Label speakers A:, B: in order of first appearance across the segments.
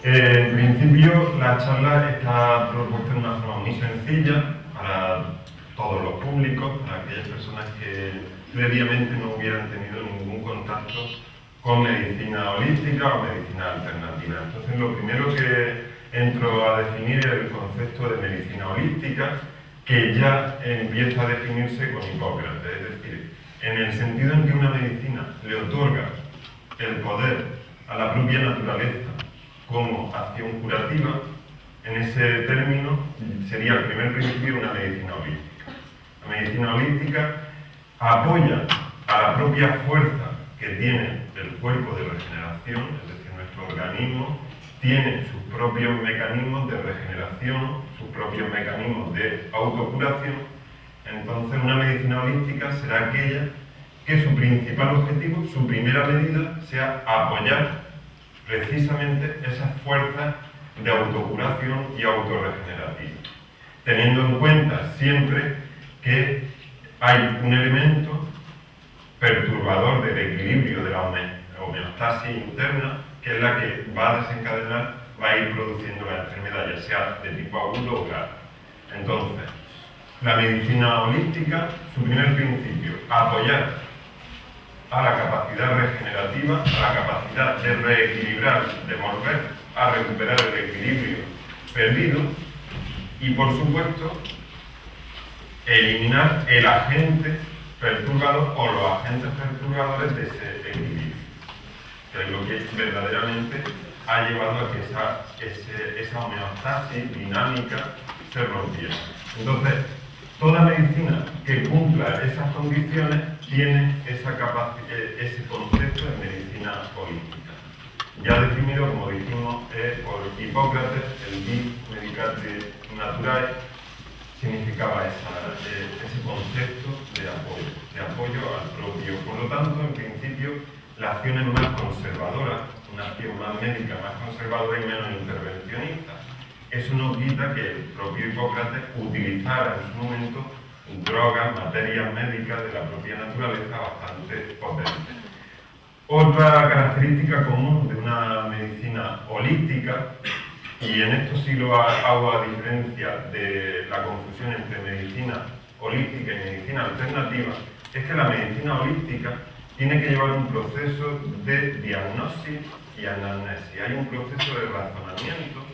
A: En principio, la charla está propuesta de una forma muy sencilla para todos los públicos, para aquellas personas que previamente no hubieran tenido ningún contacto con medicina holística o medicina alternativa. Entonces, lo primero que entro a definir es el concepto de medicina holística, que ya empieza a definirse con Hipócrates, es decir, en el sentido en que una medicina le otorga el poder a la propia naturaleza como acción curativa, en ese término sería el primer principio una medicina holística. La medicina holística apoya a la propia fuerza que tiene el cuerpo de regeneración, es decir, nuestro organismo tiene sus propios mecanismos de regeneración, sus propios mecanismos de autocuración. Entonces, una medicina holística será aquella que su principal objetivo, su primera medida, sea apoyar precisamente esas fuerzas de autocuración y autorregenerativa, teniendo en cuenta siempre que hay un elemento perturbador del equilibrio de la homeostasis interna, que es la que va a desencadenar, va a ir produciendo la enfermedad, ya sea de tipo agudo o grave. Entonces, la medicina holística, su primer principio, apoyar a la capacidad regenerativa, a la capacidad de reequilibrar, de volver a recuperar el equilibrio perdido y, por supuesto, eliminar el agente perturbador o los agentes perturbadores de ese equilibrio, que es lo que verdaderamente ha llevado a que esa homeostasis dinámica se rompiera. Entonces, toda medicina que cumpla esas condiciones tiene ese concepto de medicina holística. Ya definido, como dijimos, por Hipócrates, el vis medicate naturae significaba ese concepto de apoyo al propio. Por lo tanto, en principio, la acción es más conservadora, una acción más médica, más conservadora y menos intervencionista. Eso no quita que el propio Hipócrates utilizara en su momento drogas, materias médicas de la propia naturaleza bastante potentes. Otra característica común de una medicina holística, y en esto sí lo hago a diferencia de la confusión entre medicina holística y medicina alternativa, es que la medicina holística tiene que llevar un proceso de diagnosis y anamnesis. Hay un proceso de razonamiento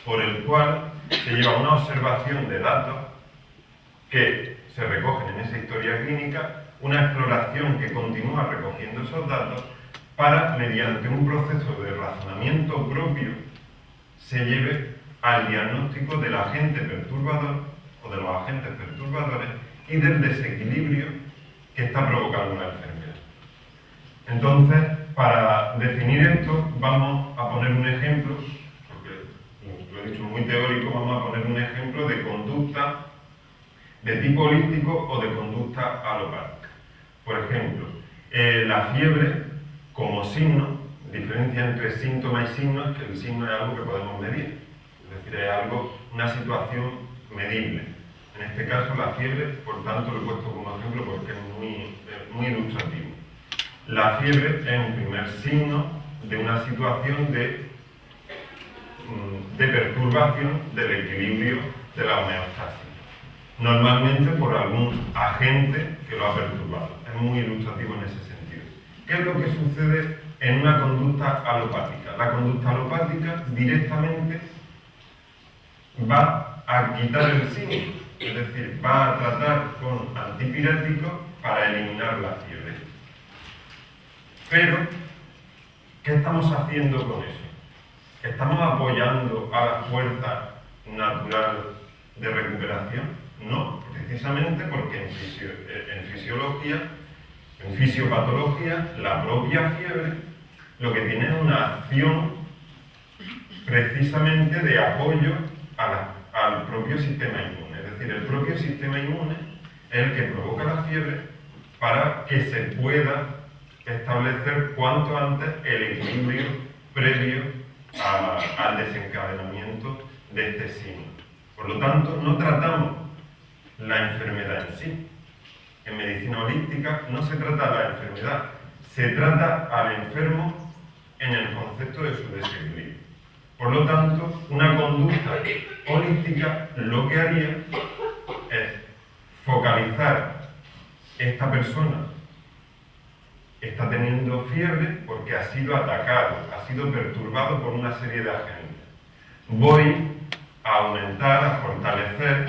A: por el cual se lleva una observación de datos que se recogen en esa historia clínica, una exploración que continúa recogiendo esos datos para, mediante un proceso de razonamiento propio, se lleve al diagnóstico del agente perturbador o de los agentes perturbadores y del desequilibrio que está provocando la enfermedad. Entonces, para definir esto, vamos a poner un ejemplo, porque lo he dicho muy teórico, vamos a poner un ejemplo de conducta de tipo holístico o de conducta alopática. Por ejemplo, la fiebre como signo, diferencia entre síntoma y signo es que el signo es algo que podemos medir, es decir, es algo, una situación medible. En este caso, la fiebre, por tanto, lo he puesto como ejemplo porque es muy ilustrativo. La fiebre es un primer signo de una situación de perturbación del equilibrio de la homeostasis, normalmente por algún agente que lo ha perturbado. Es muy ilustrativo en ese sentido. ¿Qué es lo que sucede en una conducta alopática? La conducta alopática directamente va a quitar el signo, es decir, va a tratar con antipiréticos para eliminar la fiebre. Pero, ¿qué estamos haciendo con eso? ¿Estamos apoyando a la fuerza natural de recuperación? No, precisamente porque en fisiología, en fisiopatología, la propia fiebre lo que tiene es una acción precisamente de apoyo al propio sistema inmune. Es decir, el propio sistema inmune es el que provoca la fiebre para que se pueda establecer cuanto antes el equilibrio previo al desencadenamiento de este signo. Por lo tanto, no tratamos la enfermedad en sí. En medicina holística no se trata la enfermedad, se trata al enfermo en el concepto de su desequilibrio. Por lo tanto, una conducta holística lo que haría es focalizar: esta persona está teniendo fiebre porque ha sido atacado, ha sido perturbado por una serie de agentes. Voy a aumentar, a fortalecer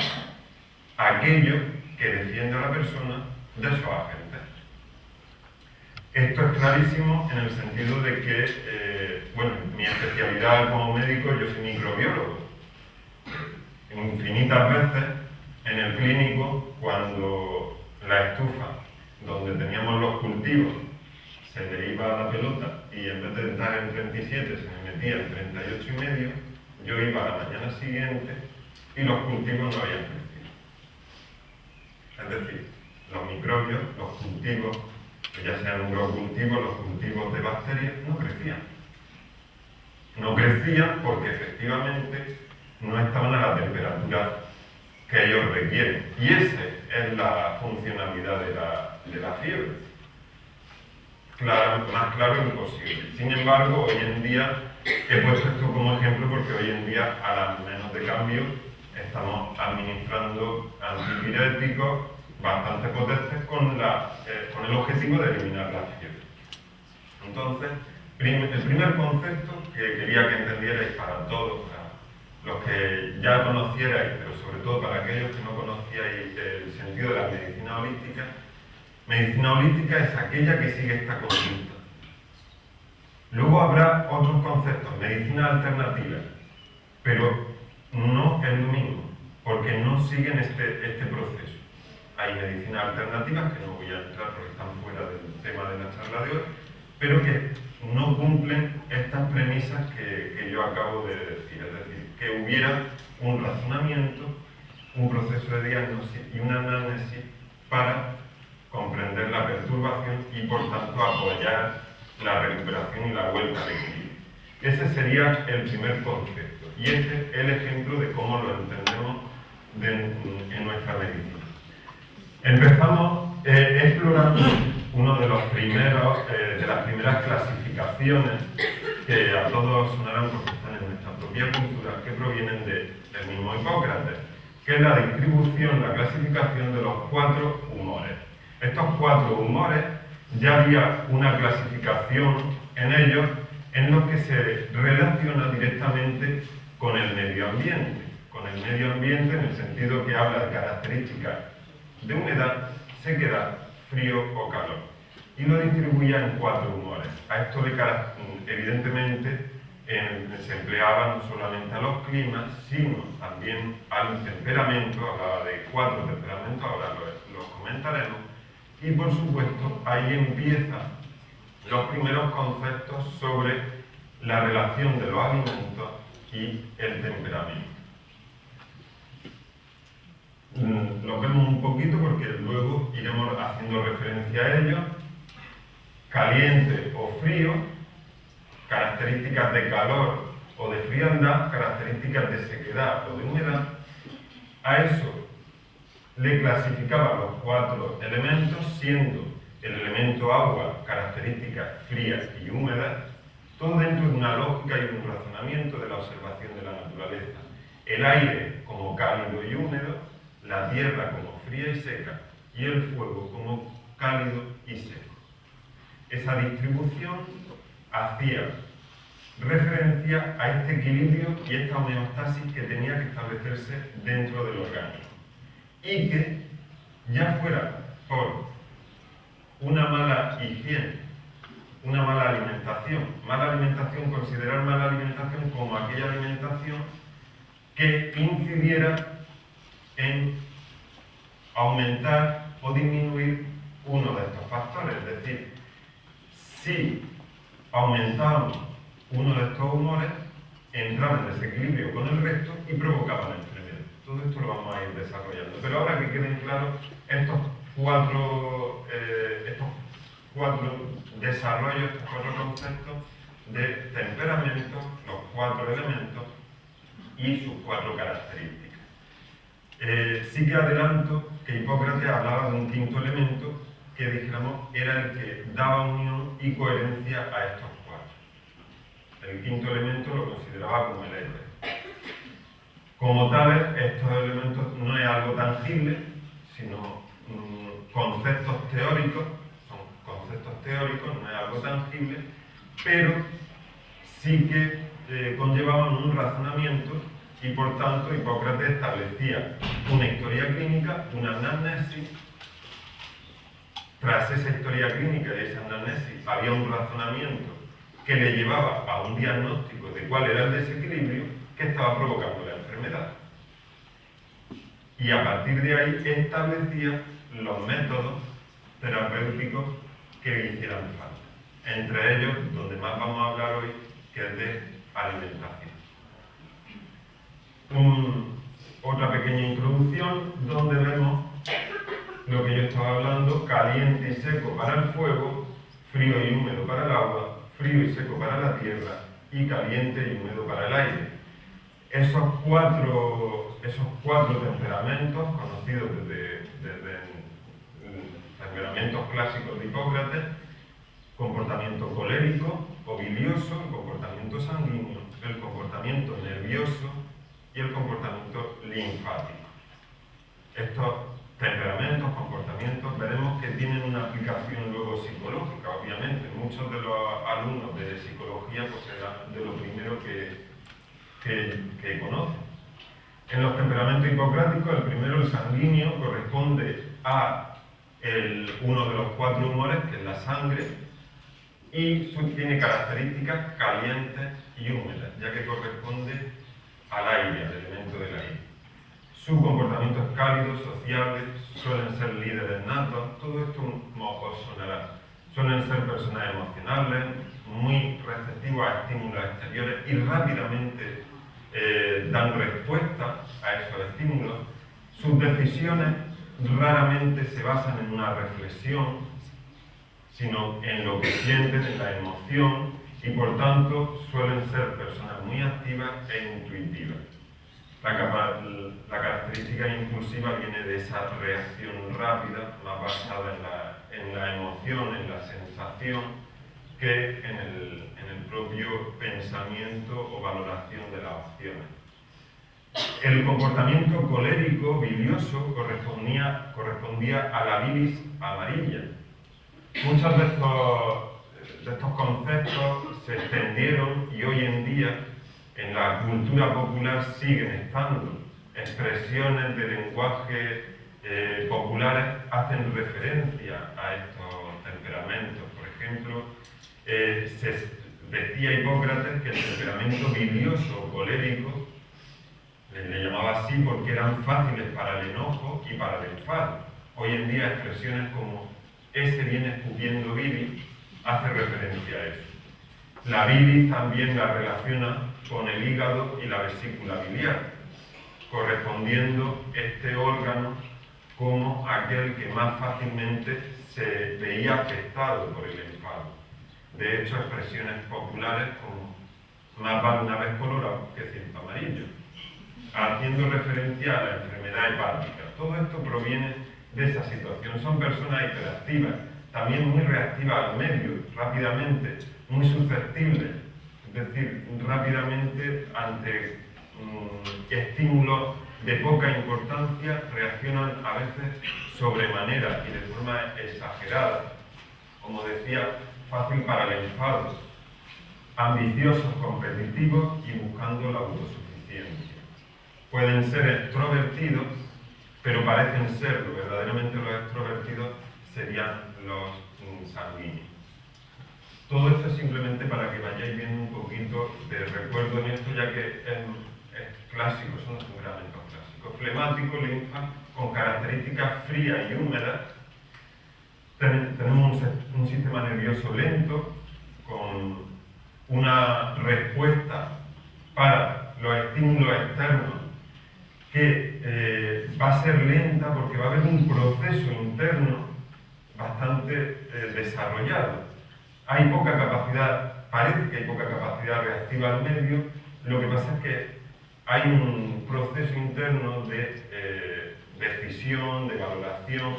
A: aquello que defiende a la persona de esos agentes. Esto es clarísimo en el sentido de que, mi especialidad como médico, yo soy microbiólogo. Infinitas veces en el clínico, cuando la estufa donde teníamos los cultivos se le iba la pelota y en vez de estar en 37 se me metía en 38,5, yo iba a la mañana siguiente y los cultivos no habían crecido. Es decir, los microbios, los cultivos, que ya sean urocultivos, los cultivos de bacterias, no crecían. No crecían porque efectivamente no estaban a la temperatura que ellos requieren. Y esa es la funcionalidad de la fiebre. Claro, más claro imposible. Sin embargo, hoy en día, he puesto esto como ejemplo porque hoy en día, a las menos de cambio, estamos administrando antipiréticos bastante potentes con el objetivo de eliminar la fiebre. Entonces, el primer concepto que quería que entendierais para todos, para los que ya conocierais, pero sobre todo para aquellos que no conocíais el sentido de la medicina holística. Medicina holística es aquella que sigue esta conducta. Luego habrá otros conceptos, medicina alternativa, pero no es lo mismo, porque no siguen este proceso. Hay medicinas alternativas, que no voy a entrar porque están fuera del tema de la charla de hoy, pero que no cumplen estas premisas que yo acabo de decir. Es decir, que hubiera un razonamiento, un proceso de diagnóstico y una análisis para comprender la perturbación y, por tanto, apoyar la recuperación y la vuelta al equilibrio. Ese sería el primer concepto y este es el ejemplo de cómo lo entendemos en nuestra medicina. Empezamos explorando uno de los primeros, de las primeras clasificaciones que a todos sonarán porque están en nuestra propia cultura, que provienen del mismo Hipócrates, que es la distribución, la clasificación de los 4 humores. Estos 4 humores, ya había una clasificación en ellos en lo que se relaciona directamente con el medio ambiente. Con el medio ambiente en el sentido que habla de características de humedad, sequedad, frío o calor. Y lo distribuía en 4 humores. A esto evidentemente se empleaba no solamente a los climas, sino también al temperamento. Hablaba de 4 temperamentos, ahora los comentaremos. Y por supuesto, ahí empiezan los primeros conceptos sobre la relación de los alimentos y el temperamento. Lo vemos un poquito porque luego iremos haciendo referencia a ello. Caliente o frío, características de calor o de frialdad, características de sequedad o de humedad. A eso le clasificaba los 4 elementos, siendo el elemento agua, características frías y húmedas, todo dentro de una lógica y un razonamiento de la observación de la naturaleza. El aire como cálido y húmedo, la tierra como fría y seca, y el fuego como cálido y seco. Esa distribución hacía referencia a este equilibrio y esta homeostasis que tenía que establecerse dentro del organismo. Y que, ya fuera por una mala higiene, una mala alimentación, considerar mala alimentación como aquella alimentación que incidiera en aumentar o disminuir uno de estos factores. Es decir, si aumentábamos uno de estos humores, entraba en desequilibrio con el resto y provocaba la enfermedad. Todo esto lo vamos a ir desarrollando. Pero ahora que queden claros estos cuatro desarrollos, estos 4 conceptos de temperamento, los 4 elementos y sus 4 características. Sí que adelanto que Hipócrates hablaba de un 5º elemento que, dijéramos, era el que daba unión y coherencia a estos 4. El quinto elemento lo consideraba como el héroe. Como tales, estos elementos no es algo tangible, sino conceptos teóricos, son conceptos teóricos, no es algo tangible, pero sí que conllevaban un razonamiento y por tanto Hipócrates establecía una historia clínica, una anamnesis. Tras esa historia clínica y esa anamnesis había un razonamiento que le llevaba a un diagnóstico de cuál era el desequilibrio que estaba provocando la enfermedad. Y a partir de ahí establecía los métodos terapéuticos que le hicieran falta. Entre ellos, donde más vamos a hablar hoy, que es de alimentación. Otra pequeña introducción donde vemos lo que yo estaba hablando: caliente y seco para el fuego, frío y húmedo para el agua, frío y seco para la tierra y caliente y húmedo para el aire. Esos cuatro temperamentos, conocidos desde temperamentos clásicos de Hipócrates: comportamiento colérico o bilioso, el comportamiento sanguíneo, el comportamiento nervioso y el comportamiento linfático. Estos temperamentos, comportamientos, veremos que tienen una aplicación luego psicológica, obviamente. Muchos de los alumnos de psicología pues serán de lo primero que conocen. En los temperamentos hipocráticos, el primero, el sanguíneo, corresponde a uno de los cuatro humores, que es la sangre, y tiene características calientes y húmedas, ya que corresponde al aire, al elemento del aire. Su comportamiento es cálido, sociable, suelen ser líderes natos, todo esto os sonará. Suelen ser personas emocionales, muy receptivos a estímulos exteriores y rápidamente dan respuesta a esos estímulos. Sus decisiones raramente se basan en una reflexión, sino en lo que sienten, en la emoción, y por tanto suelen ser personas muy activas e intuitivas. La característica impulsiva viene de esa reacción rápida, más basada en la emoción, en la sensación, que en el propio pensamiento o valoración de las opciones. El comportamiento colérico, bilioso, correspondía a la bilis amarilla. Muchos de estos conceptos se extendieron y hoy en día en la cultura popular siguen estando. Expresiones de lenguaje populares hacen referencia a estos temperamentos. Por ejemplo, decía Hipócrates que el temperamento bilioso o colérico le llamaba así porque eran fáciles para el enojo y para el enfado. Hoy en día expresiones como "ese viene escupiendo bilis" hace referencia a eso. La bilis también la relaciona con el hígado y la vesícula biliar, correspondiendo este órgano como aquel que más fácilmente se veía afectado por el enfado. De hecho, expresiones populares como "más vale una vez colorado que ciento amarillo", haciendo referencia a la enfermedad hepática. Todo esto proviene de esa situación. Son personas hiperactivas, también muy reactivas al medio, rápidamente, muy susceptibles, es decir, rápidamente ante estímulos de poca importancia reaccionan a veces sobremanera y de forma exagerada. Como decía, fácil para el enfado, ambiciosos, competitivos y buscando la autosuficiencia. Pueden ser extrovertidos, pero parecen serlo. Verdaderamente los extrovertidos serían los sanguíneos. Todo esto es simplemente para que vayáis viendo un poquito de recuerdo en esto, ya que es clásico, son los temperamentos clásicos. Flemático, linfa, con características frías y húmedas. Tenemos un sistema nervioso lento, con una respuesta para los estímulos externos que va a ser lenta porque va a haber un proceso interno bastante desarrollado. Hay poca capacidad, parece que hay poca capacidad reactiva al medio. Lo que pasa es que hay un proceso interno de decisión, de valoración,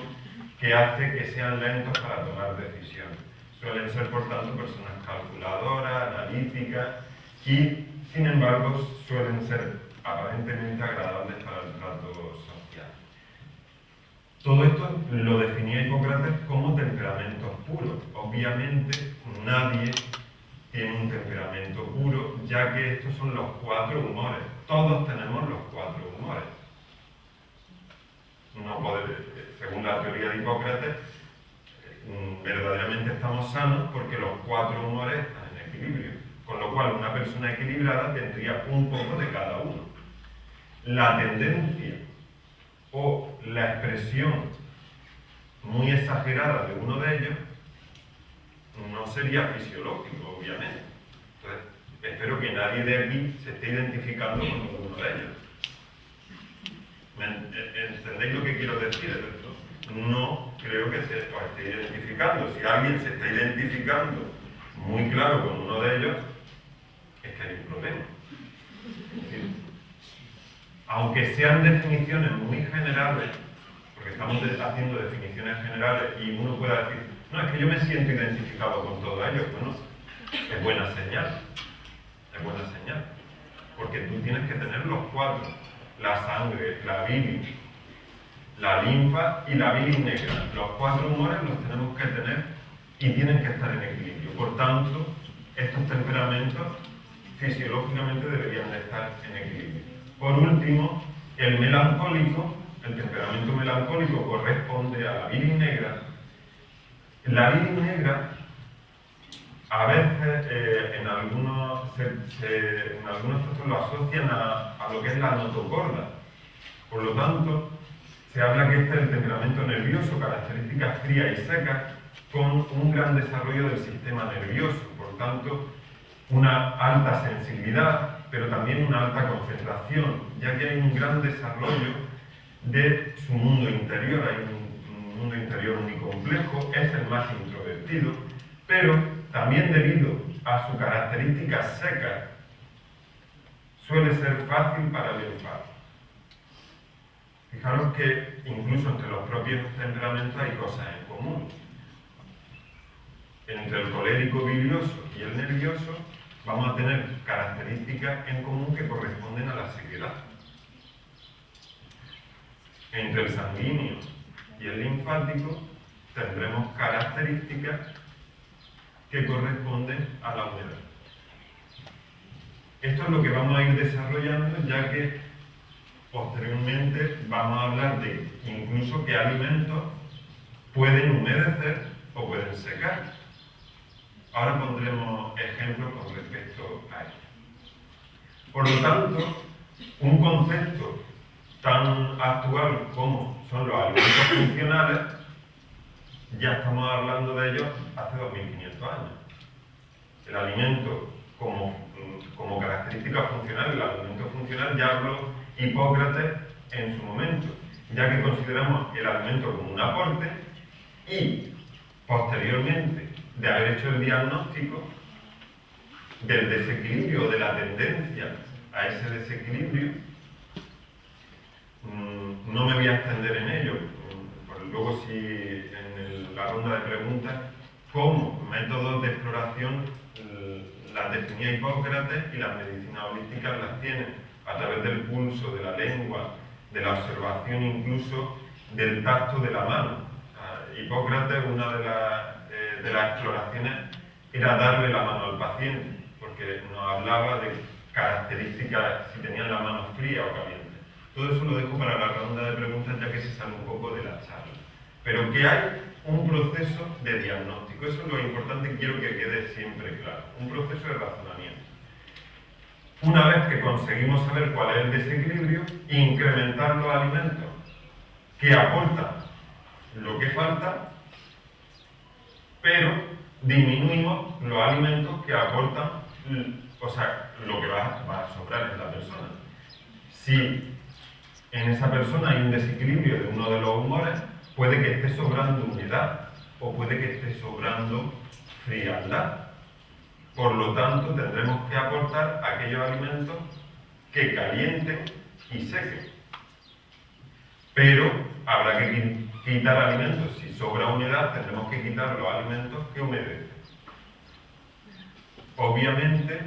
A: que hace que sean lentos para tomar decisiones. Suelen ser, por tanto, personas calculadoras, analíticas, y, sin embargo, suelen ser aparentemente agradables para el trato social. Todo esto lo definía Hipócrates como temperamentos puros. Obviamente, nadie tiene un temperamento puro, ya que estos son los 4 humores. Todos tenemos los 4 humores. Según la teoría de Hipócrates, verdaderamente estamos sanos porque los 4 humores están en equilibrio. Con lo cual, una persona equilibrada tendría un poco de cada uno. La tendencia o la expresión muy exagerada de uno de ellos no sería fisiológico, obviamente. Entonces, espero que nadie de aquí se esté identificando con ninguno de ellos. ¿Entendéis lo que quiero decir? No creo que se os esté identificando. Si alguien se está identificando muy claro con uno de ellos, es que hay un problema. Es decir, aunque sean definiciones muy generales, porque estamos haciendo definiciones generales y uno pueda decir, no, es que yo me siento identificado con todo ello, bueno, es buena señal, porque tú tienes que tener los 4, la sangre, la bilis, la linfa y la bilis negra. Los 4 humores los tenemos que tener y tienen que estar en equilibrio. Por tanto, estos temperamentos fisiológicamente deberían de estar en equilibrio. Por último, el melancólico, el temperamento melancólico corresponde a la bilis negra. La bilis negra, a veces en algunos textos lo asocian a lo que es la notocorda. Por lo tanto, se habla que este es el temperamento nervioso, características frías y secas, con un gran desarrollo del sistema nervioso. Por tanto, una alta sensibilidad, pero también una alta concentración, ya que hay un gran desarrollo de su mundo interior. Hay un mundo interior muy complejo, es el más introvertido, pero también debido a su característica seca, suele ser fácil para el enfado. Fijaros que incluso entre los propios temperamentos hay cosas en común. Entre el colérico bilioso y el nervioso vamos a tener características en común que corresponden a la sequedad. Entre el sanguíneo y el linfático tendremos características que corresponden a la humedad. Esto es lo que vamos a ir desarrollando, ya que posteriormente vamos a hablar de incluso qué alimentos pueden humedecer o pueden secar. Ahora pondremos ejemplos con respecto a ello. Por lo tanto, un concepto tan actual como son los alimentos funcionales, ya estamos hablando de ellos hace 2500 años. El alimento como característica funcional, el alimento funcional ya habló Hipócrates en su momento, ya que consideramos el alimento como un aporte y posteriormente de haber hecho el diagnóstico del desequilibrio, de la tendencia a ese desequilibrio, no me voy a extender en ello, luego si en la ronda de preguntas, como métodos de exploración las definía Hipócrates y las medicinas holísticas las tienen a través del pulso, de la lengua, de la observación incluso del tacto de la mano. Hipócrates, una de las exploraciones era darle la mano al paciente, porque nos hablaba de características, si tenían la mano fría o caliente. Todo eso lo dejo para la ronda de preguntas, ya que se sale un poco de la charla. Pero que hay un proceso de diagnóstico, eso es lo importante y quiero que quede siempre claro, un proceso de razonamiento. Una vez que conseguimos saber cuál es el desequilibrio, incrementar los alimentos que aportan lo que falta, pero disminuimos los alimentos que aportan, o sea, lo que va a sobrar en la persona. Si en esa persona hay un desequilibrio de uno de los humores, puede que esté sobrando humedad o puede que esté sobrando frialdad. Por lo tanto, tendremos que aportar aquellos alimentos que calienten y sequen. Pero habrá que quitar alimentos. Si sobra humedad, tendremos que quitar los alimentos que humedecen. Obviamente,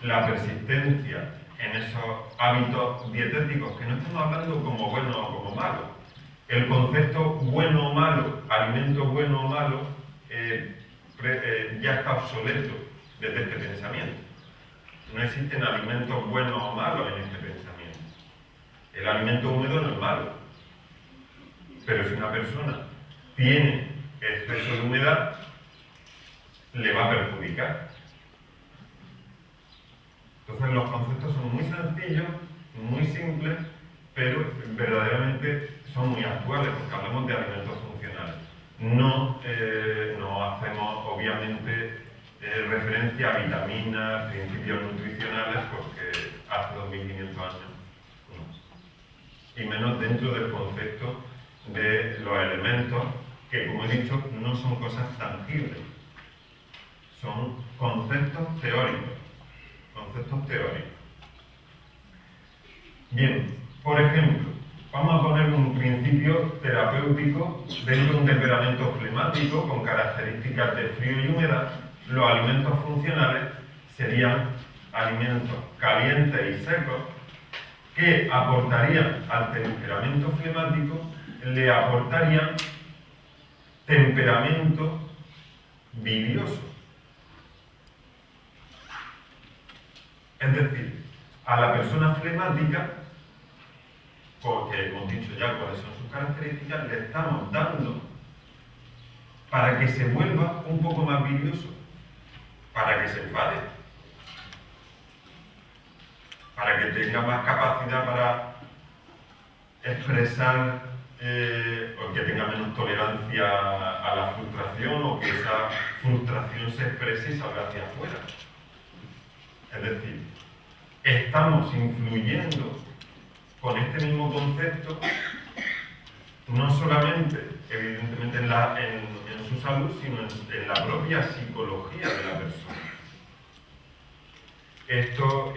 A: la persistencia en esos hábitos dietéticos, que no estamos hablando como bueno o como malo. El concepto bueno o malo, alimento bueno o malo, ya está obsoleto desde este pensamiento. No existen alimentos buenos o malos en este pensamiento. El alimento húmedo no es malo, pero si una persona tiene exceso de humedad, le va a perjudicar. Entonces los conceptos son muy sencillos, muy simples, pero verdaderamente son muy actuales, porque hablamos de alimentos funcionales. No hacemos, obviamente, referencia a vitaminas, principios nutricionales, porque hace 2500 años no. Y menos dentro del concepto de los elementos, que, como he dicho, no son cosas tangibles. Son conceptos teóricos. Bien, por ejemplo, vamos a poner un principio terapéutico dentro de un temperamento flemático con características de frío y humedad. Los alimentos funcionales serían alimentos calientes y secos que aportarían al temperamento flemático, le aportarían temperamento bilioso. Es decir, a la persona flemática, porque hemos dicho ya cuáles son sus características, le estamos dando para que se vuelva un poco más bilioso, para que se enfade, para que tenga más capacidad para expresar o que tenga menos tolerancia a la frustración, o que esa frustración se exprese y salga hacia afuera. Es decir, estamos influyendo con este mismo concepto no solamente, evidentemente, en su salud, sino en la propia psicología de la persona. Esto,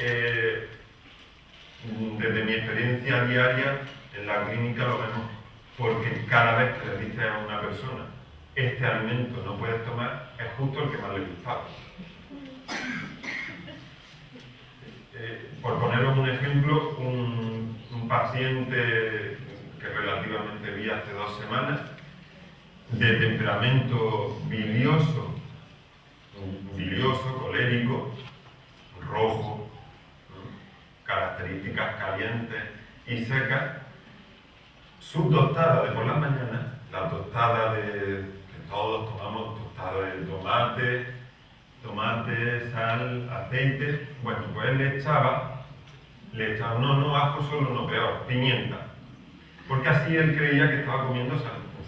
A: desde mi experiencia diaria en la clínica, lo vemos, porque cada vez que le dices a una persona este alimento no puedes tomar, es justo el que más le gustaba. Por poneros un ejemplo, un paciente que relativamente vi hace 2 semanas, de temperamento bilioso, colérico, rojo, características calientes y secas, su tostada de por la mañana, la tostada que todos tomamos, tostada de tomate, sal, aceite, bueno, pues le echaba no, ajo solo, no, peor, pimienta. Porque así él creía que estaba comiendo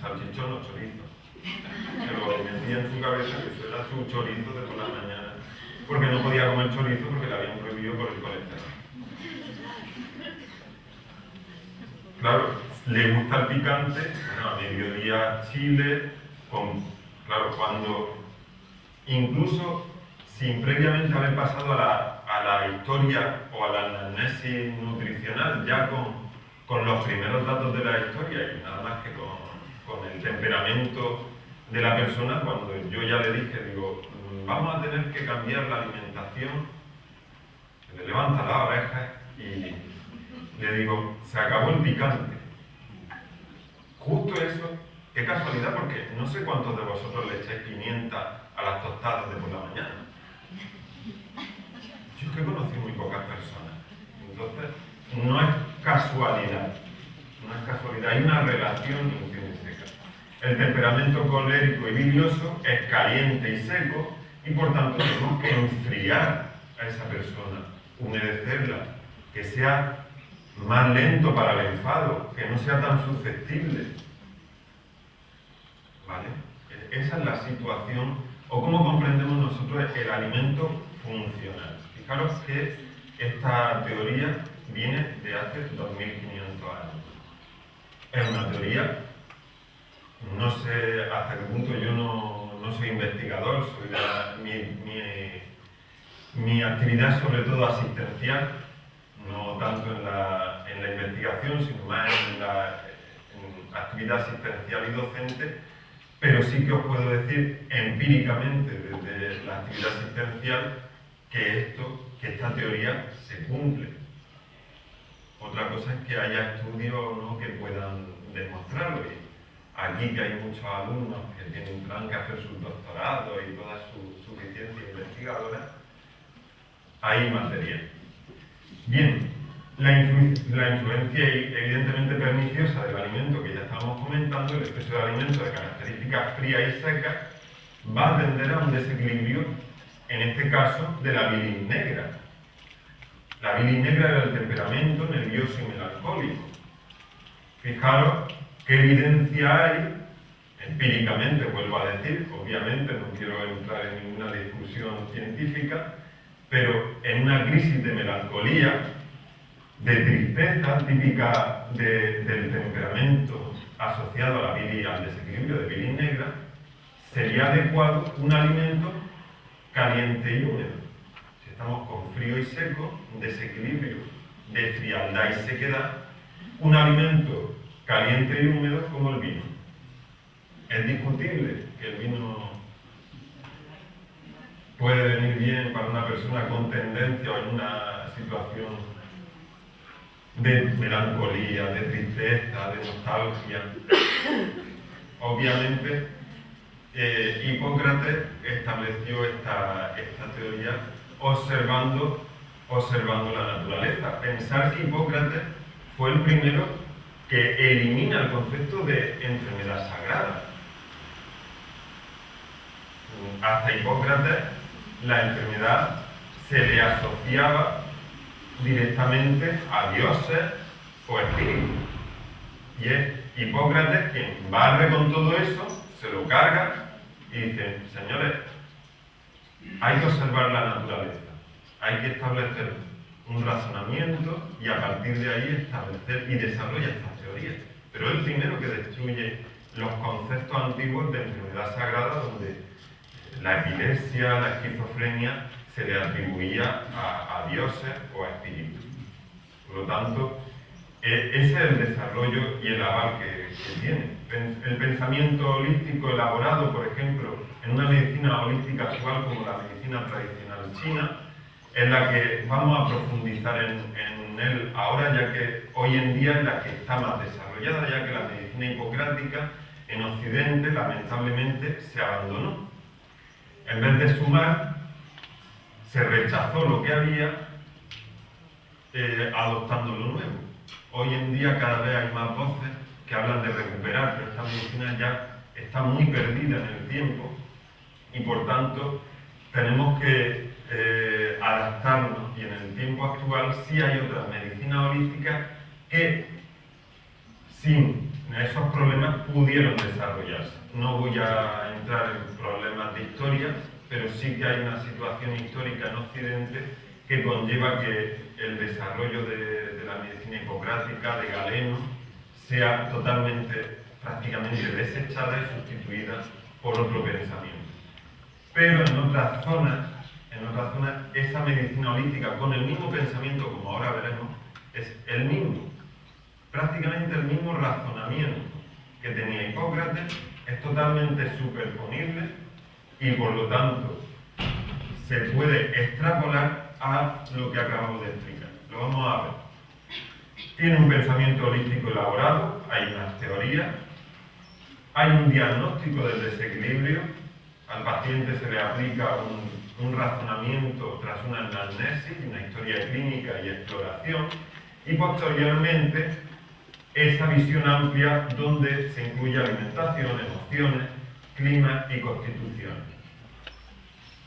A: salchichón o chorizo. Se lo metía en su cabeza que eso era su chorizo de por la mañana. Porque no podía comer chorizo porque le habían prohibido por el colesterol. Claro, le gusta el picante, bueno, a mediodía chile, claro, cuando incluso sin previamente haber pasado a la historia o a la anamnesis nutricional, ya con los primeros datos de la historia y nada más que con el temperamento de la persona, cuando yo ya le dije, digo, vamos a tener que cambiar la alimentación, le levanta las orejas y le digo, se acabó el picante. Justo eso, qué casualidad, porque no sé cuántos de vosotros le echáis pimienta a las tostadas de por la mañana. Yo es que conocí muy pocas personas. Entonces, no es casualidad, hay una relación intrínseca. El temperamento colérico y bilioso es caliente y seco, y por tanto tenemos que enfriar a esa persona, humedecerla, que sea más lento para el enfado, que no sea tan susceptible. ¿Vale? Esa es la situación, o cómo comprendemos nosotros el alimento funcional. Fijaros que esta teoría viene de hace 2500 años. Es una teoría, no sé hasta qué punto, yo no soy investigador, mi actividad es sobre todo asistencial, no tanto en la investigación, sino más en actividad asistencial y docente, pero sí que os puedo decir empíricamente desde la actividad asistencial que esta teoría se cumple. Otra cosa es que haya estudios o no que puedan demostrarlo. Y aquí que hay muchos alumnos que tendrán que hacer sus doctorados y toda su suficiencia investigadora, hay material. Bien, la influencia evidentemente perniciosa del alimento que ya estábamos comentando, el exceso de alimento de características frías y secas, va a tender a un desequilibrio, en este caso, de la bilis negra. La bilis negra era el temperamento nervioso y melancólico. Fijaros qué evidencia hay, empíricamente vuelvo a decir, obviamente no quiero entrar en ninguna discusión científica, pero en una crisis de melancolía, de tristeza típica del temperamento asociado a la bilis, al desequilibrio de bilis negra, sería adecuado un alimento caliente y húmedo. Si estamos con frío y seco, un desequilibrio de frialdad y sequedad, un alimento caliente y húmedo como el vino. Es discutible que el vino puede venir bien para una persona con tendencia o en una situación de melancolía, de tristeza, de nostalgia. Obviamente, Hipócrates estableció esta teoría observando la naturaleza. Pensar que Hipócrates fue el primero que elimina el concepto de enfermedad sagrada. Hasta Hipócrates la enfermedad se le asociaba directamente a dioses o espíritus. Y es Hipócrates quien barre con todo eso, se lo carga y dice: señores, hay que observar la naturaleza, hay que establecer un razonamiento y a partir de ahí establecer y desarrollar estas teorías. Pero es el primero que destruye los conceptos antiguos de enfermedad sagrada, donde la epilepsia, la esquizofrenia se le atribuía a dioses o a espíritus. Por lo tanto, ese es el desarrollo y el aval que tiene. El pensamiento holístico elaborado, por ejemplo, en una medicina holística actual como la medicina tradicional china, en la que vamos a profundizar en él ahora, ya que hoy en día es la que está más desarrollada, ya que la medicina hipocrática en Occidente lamentablemente se abandonó. En vez de sumar, se rechazó lo que había, adoptando lo nuevo. Hoy en día cada vez hay más voces que hablan de recuperar, pero esta medicina ya está muy perdida en el tiempo y por tanto tenemos que adaptarnos, y en el tiempo actual sí hay otras medicinas holísticas que sin esos problemas pudieron desarrollarse. No voy a entrar en problemas de historia, pero sí que hay una situación histórica en Occidente que conlleva que el desarrollo de la medicina hipocrática, de Galeno, sea totalmente, prácticamente desechada y sustituida por otro pensamiento. Pero en otras zonas, esa medicina holística, con el mismo pensamiento, como ahora veremos, es el mismo, prácticamente el mismo razonamiento que tenía Hipócrates, es totalmente superponible y por lo tanto se puede extrapolar a lo que acabamos de explicar. Lo vamos a ver. Tiene un pensamiento holístico elaborado, hay unas teorías, hay un diagnóstico del desequilibrio, al paciente se le aplica un razonamiento tras una anamnesis, una historia clínica y exploración, y posteriormente esa visión amplia donde se incluye alimentación, emociones, clima y constituciones.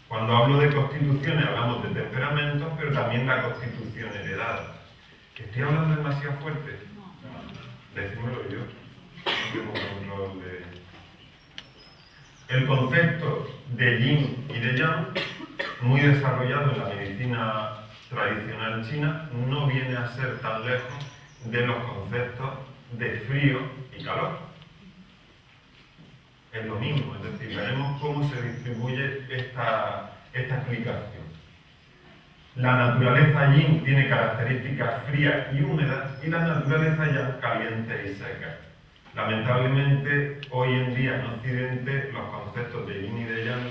A: Cuando hablo de constituciones hablamos de temperamentos, pero también la constitución heredada. ¿Estoy hablando demasiado fuerte? No. Decímelo yo. No tengo control de... El concepto de yin y de yang, muy desarrollado en la medicina tradicional china, no viene a ser tan lejos de los conceptos de frío y calor. Es lo mismo, es decir, veremos cómo se distribuye esta explicación. La naturaleza yin tiene características frías y húmedas y la naturaleza yang caliente y seca. Lamentablemente, hoy en día en Occidente los conceptos de yin y de yang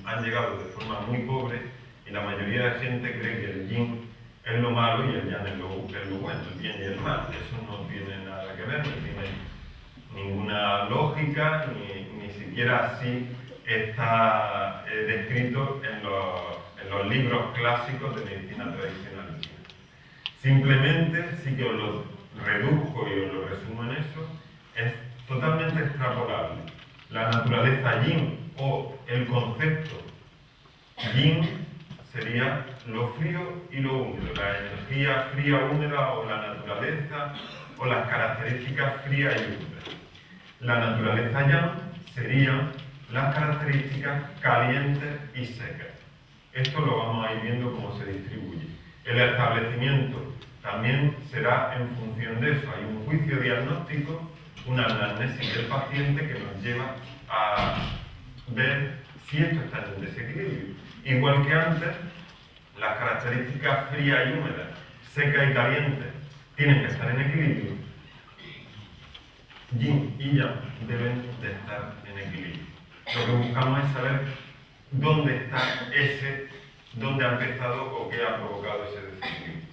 A: han llegado de forma muy pobre Y la mayoría de gente cree que el yin es lo malo y el yang es lo bueno, el bien y el mal. Eso no tiene nada que ver, no tiene ninguna lógica, ni siquiera así está descrito en los libros clásicos de medicina tradicional china. Simplemente, sí que os lo reduzco y os lo resumo en eso, es totalmente extrapolable. La naturaleza yin o el concepto yin sería lo frío y lo húmedo, la energía fría húmeda o la naturaleza o las características frías y húmedas. La naturaleza yang serían las características calientes y secas. Esto lo vamos a ir viendo cómo se distribuye. El establecimiento también será en función de eso. Hay un juicio diagnóstico, una anamnesis del paciente que nos lleva a ver si esto está en desequilibrio. Igual que antes, las características fría y húmeda, seca y caliente, tienen que estar en equilibrio. Yin y yang deben de estar en equilibrio. Lo que buscamos es saber dónde está dónde ha empezado o qué ha provocado ese desequilibrio.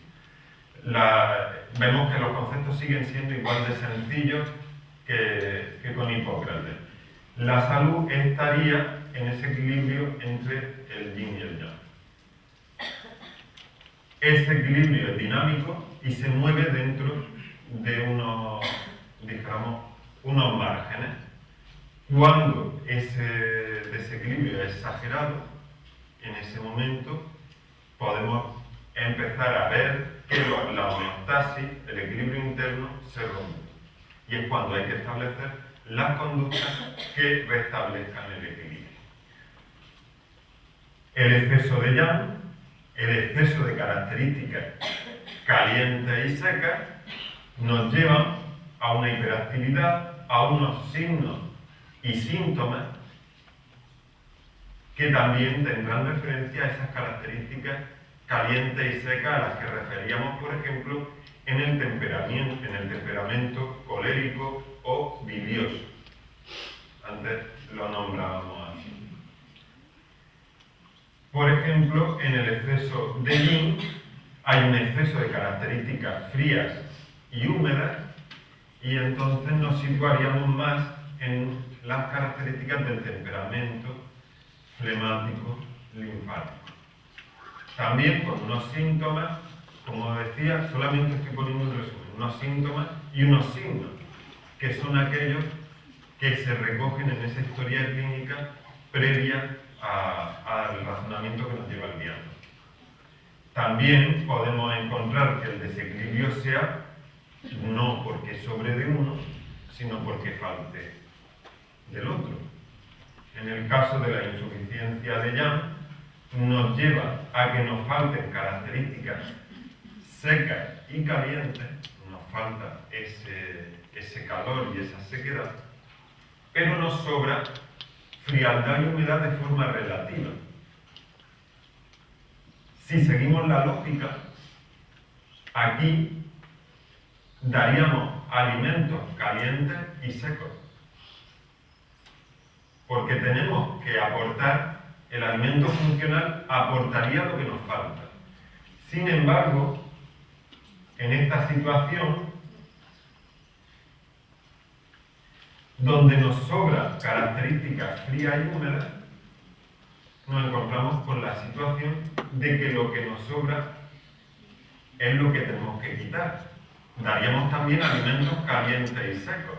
A: Vemos que los conceptos siguen siendo igual de sencillos que con Hipócrates. La salud estaría en ese equilibrio entre el yin y el yang. Ese equilibrio es dinámico y se mueve dentro de unos márgenes. Cuando ese desequilibrio es exagerado, en ese momento podemos empezar a ver que la homeostasis, el equilibrio interno, se rompe. Y es cuando hay que establecer las conductas que restablezcan el equilibrio. El exceso de yang, el exceso de características calientes y secas, nos llevan a una hiperactividad, a unos signos y síntomas que también tendrán referencia a esas características calientes y secas a las que referíamos, por ejemplo, en el temperamento colérico o bilioso. Antes lo nombrábamos así. Por ejemplo, en el exceso de yin hay un exceso de características frías y húmedas, y entonces nos situaríamos más en las características del temperamento flemático linfático. También con unos síntomas, como decía, solamente estoy poniendo un resumen, unos síntomas y unos signos, que son aquellos que se recogen en esa historia clínica previa al razonamiento que nos lleva al diagnóstico. También podemos encontrar que el desequilibrio sea no porque sobre de uno, sino porque falte del otro. En el caso de la insuficiencia de yang, nos lleva a que nos falten características secas y calientes, nos falta ese calor y esa sequedad, pero nos sobra frialdad y humedad de forma relativa. Si seguimos la lógica, aquí daríamos alimentos calientes y secos, porque tenemos que aportar, el alimento funcional aportaría lo que nos falta. Sin embargo, en esta situación, donde nos sobra características frías y húmedas, nos encontramos con la situación de que lo que nos sobra es lo que tenemos que quitar. Daríamos también alimentos calientes y secos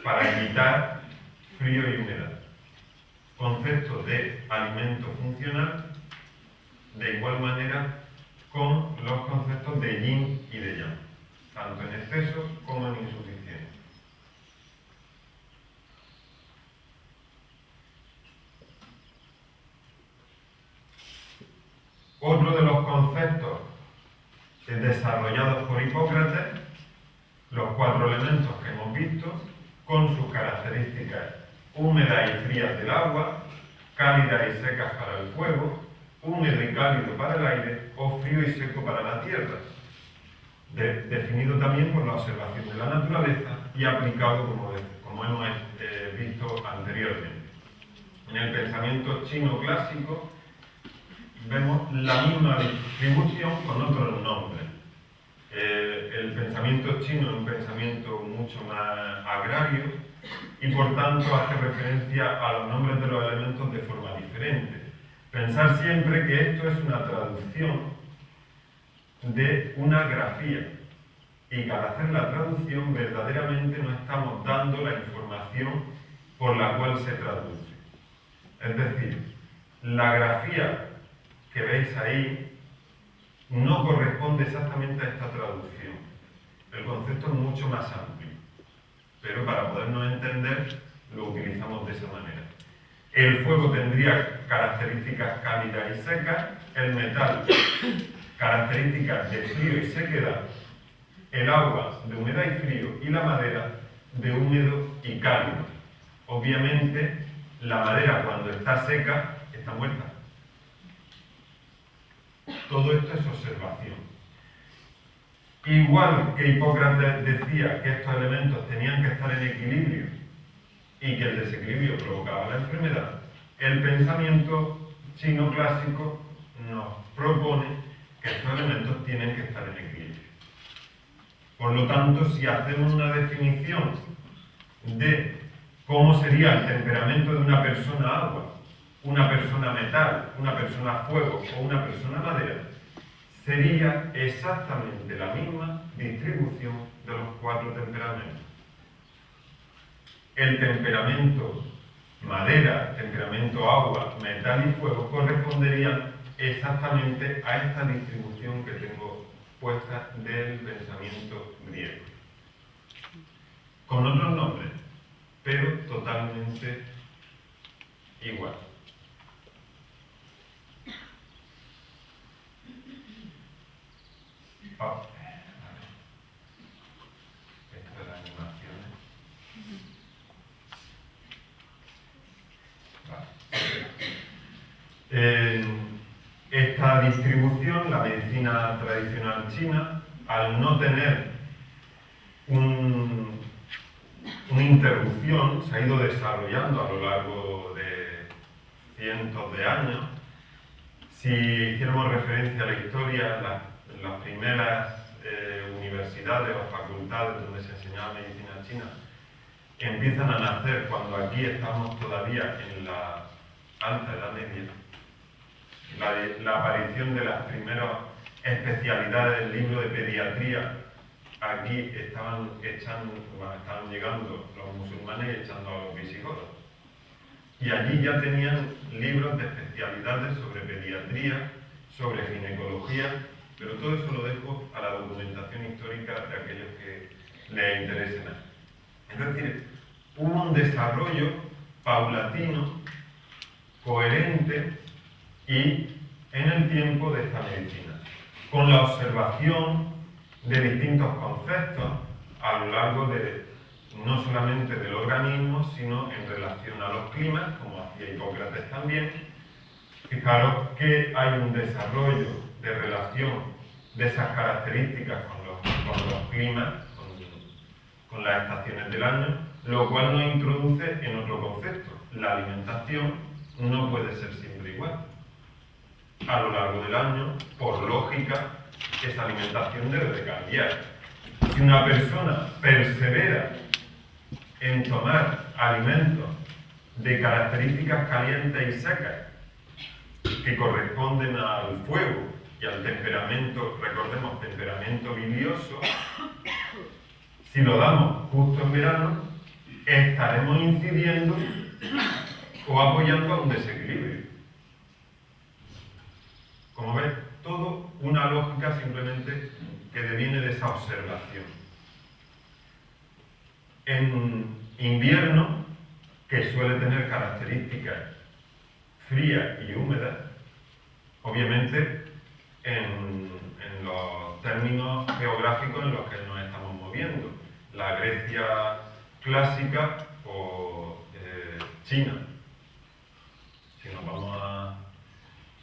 A: para quitar frío y humedad. Concepto de alimento funcional, de igual manera con los conceptos de yin y de yang, tanto en exceso como en insuficiencia. Otro de los conceptos desarrollados por Hipócrates, los 4 elementos que hemos visto, con sus características húmedas y frías del agua, cálidas y secas para el fuego, húmedo y cálido para el aire, o frío y seco para la tierra, definido también por la observación de la naturaleza y aplicado como hemos visto anteriormente. En el pensamiento chino clásico, vemos la misma distribución con otros nombres. El pensamiento chino es un pensamiento mucho más agrario y por tanto hace referencia a los nombres de los elementos de forma diferente. Pensar siempre que esto es una traducción de una grafía y que al hacer la traducción verdaderamente no estamos dando la información por la cual se traduce. Es decir, la grafía que veis ahí no corresponde exactamente a esta traducción. El concepto es mucho más amplio, pero para podernos entender lo utilizamos de esa manera. El fuego tendría características cálidas y secas, el metal características de frío y sequedad, el agua de humedad y frío y la madera de húmedo y cálido. Obviamente, la madera cuando está seca está muerta. Todo esto es observación. Igual que Hipócrates decía que estos elementos tenían que estar en equilibrio y que el desequilibrio provocaba la enfermedad, el pensamiento chino clásico nos propone que estos elementos tienen que estar en equilibrio. Por lo tanto, si hacemos una definición de cómo sería el temperamento de una persona agua, una persona metal, una persona fuego o una persona madera, sería exactamente la misma distribución de los 4 temperamentos. El temperamento madera, temperamento agua, metal y fuego corresponderían exactamente a esta distribución que tengo puesta del pensamiento griego. Con otros nombres, pero totalmente igual. Esto de las animaciones. Esta distribución, la medicina tradicional china, al no tener una interrupción, se ha ido desarrollando a lo largo de cientos de años. Si hiciéramos referencia a la historia, las primeras universidades o facultades donde se enseñaba medicina china empiezan a nacer cuando aquí estamos todavía en la alta edad media. La aparición de las primeras especialidades del libro de pediatría, aquí estaban llegando los musulmanes y echando a los visigodos. Y allí ya tenían libros de especialidades sobre pediatría, sobre ginecología, pero todo eso lo dejo a la documentación histórica de aquellos que les interesen. Es decir, hubo un desarrollo paulatino, coherente y en el tiempo de esta medicina, con la observación de distintos conceptos a lo largo de no solamente del organismo, sino en relación a los climas, como hacía Hipócrates también. Fijaros que hay un desarrollo de relación de esas características con los climas, con las estaciones del año, lo cual nos introduce en otro concepto. La alimentación no puede ser siempre igual. A lo largo del año, por lógica, esa alimentación debe de cambiar. Si una persona persevera en tomar alimentos de características calientes y secas que corresponden al fuego y al temperamento, recordemos, temperamento bilioso, si lo damos justo en verano, estaremos incidiendo o apoyando a un desequilibrio. Como ves, todo una lógica simplemente que deviene de esa observación. En invierno, que suele tener características frías y húmedas, obviamente en los términos geográficos en los que nos estamos moviendo, la Grecia clásica o China. Si nos vamos a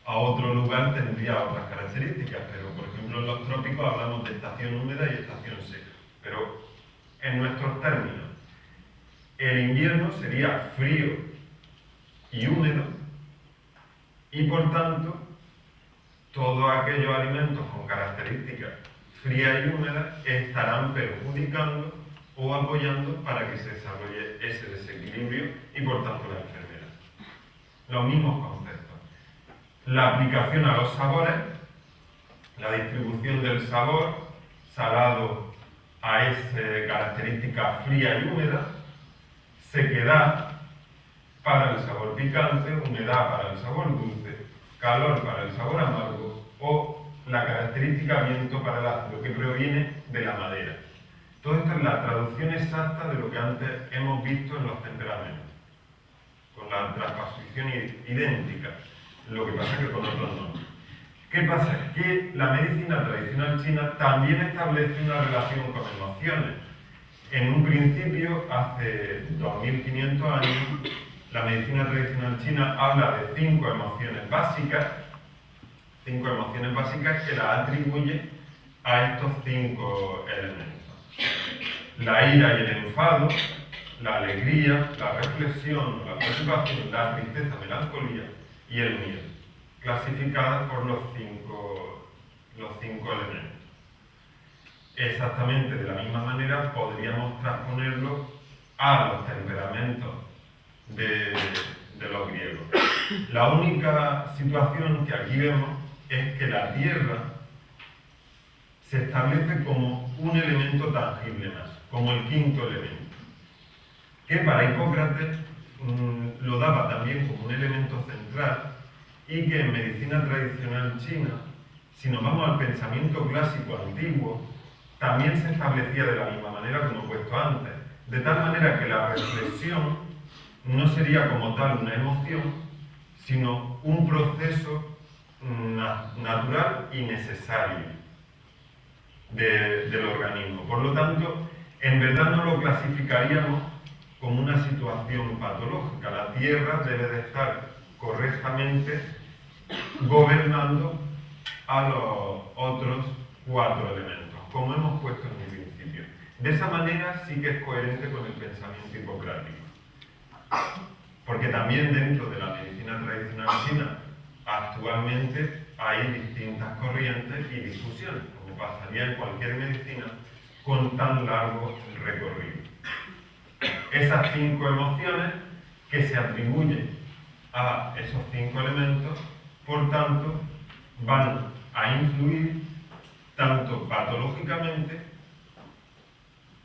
A: otro lugar tendría otras características, pero por ejemplo en los trópicos hablamos de estación húmeda y estación seca. Pero en nuestros términos, el invierno sería frío y húmedo y por tanto todos aquellos alimentos con características frías y húmedas estarán perjudicando o apoyando para que se desarrolle ese desequilibrio y por tanto la enfermedad. Los mismos conceptos. La aplicación a los sabores, la distribución del sabor, salado a esa característica fría y húmeda, sequedad para el sabor picante, humedad para el sabor dulce, calor para el sabor amargo o la característica viento para el ácido que proviene de la madera. Todo esto es la traducción exacta de lo que antes hemos visto en los temperamentos, con la transposición idéntica, lo que pasa que con otros nombres. ¿Qué pasa? Que la medicina tradicional china también establece una relación con emociones. En un principio, hace 2500 años, la medicina tradicional china habla de 5 emociones básicas que las atribuye a estos 5 elementos. La ira y el enfado, la alegría, la reflexión, la preocupación, la tristeza, melancolía y el miedo, clasificadas por los cinco elementos. Exactamente de la misma manera podríamos transponerlo a los temperamentos de los griegos. La única situación que aquí vemos es que la tierra se establece como un elemento tangible más, como el quinto elemento, que para Hipócrates lo daba también como un elemento central y que en medicina tradicional china, si nos vamos al pensamiento clásico antiguo, también se establecía de la misma manera como he puesto antes, de tal manera que la reflexión no sería como tal una emoción, sino un proceso natural y necesario del organismo. Por lo tanto, en verdad no lo clasificaríamos como una situación patológica. La Tierra debe de estar correctamente gobernando a los otros 4 elementos, como hemos puesto en el principio. De esa manera sí que es coherente con el pensamiento hipocrático. Porque también dentro de la medicina tradicional china actualmente hay distintas corrientes y discusiones, como pasaría en cualquier medicina con tan largo recorrido. Esas 5 emociones que se atribuyen a esos 5 elementos, por tanto, van a influir tanto patológicamente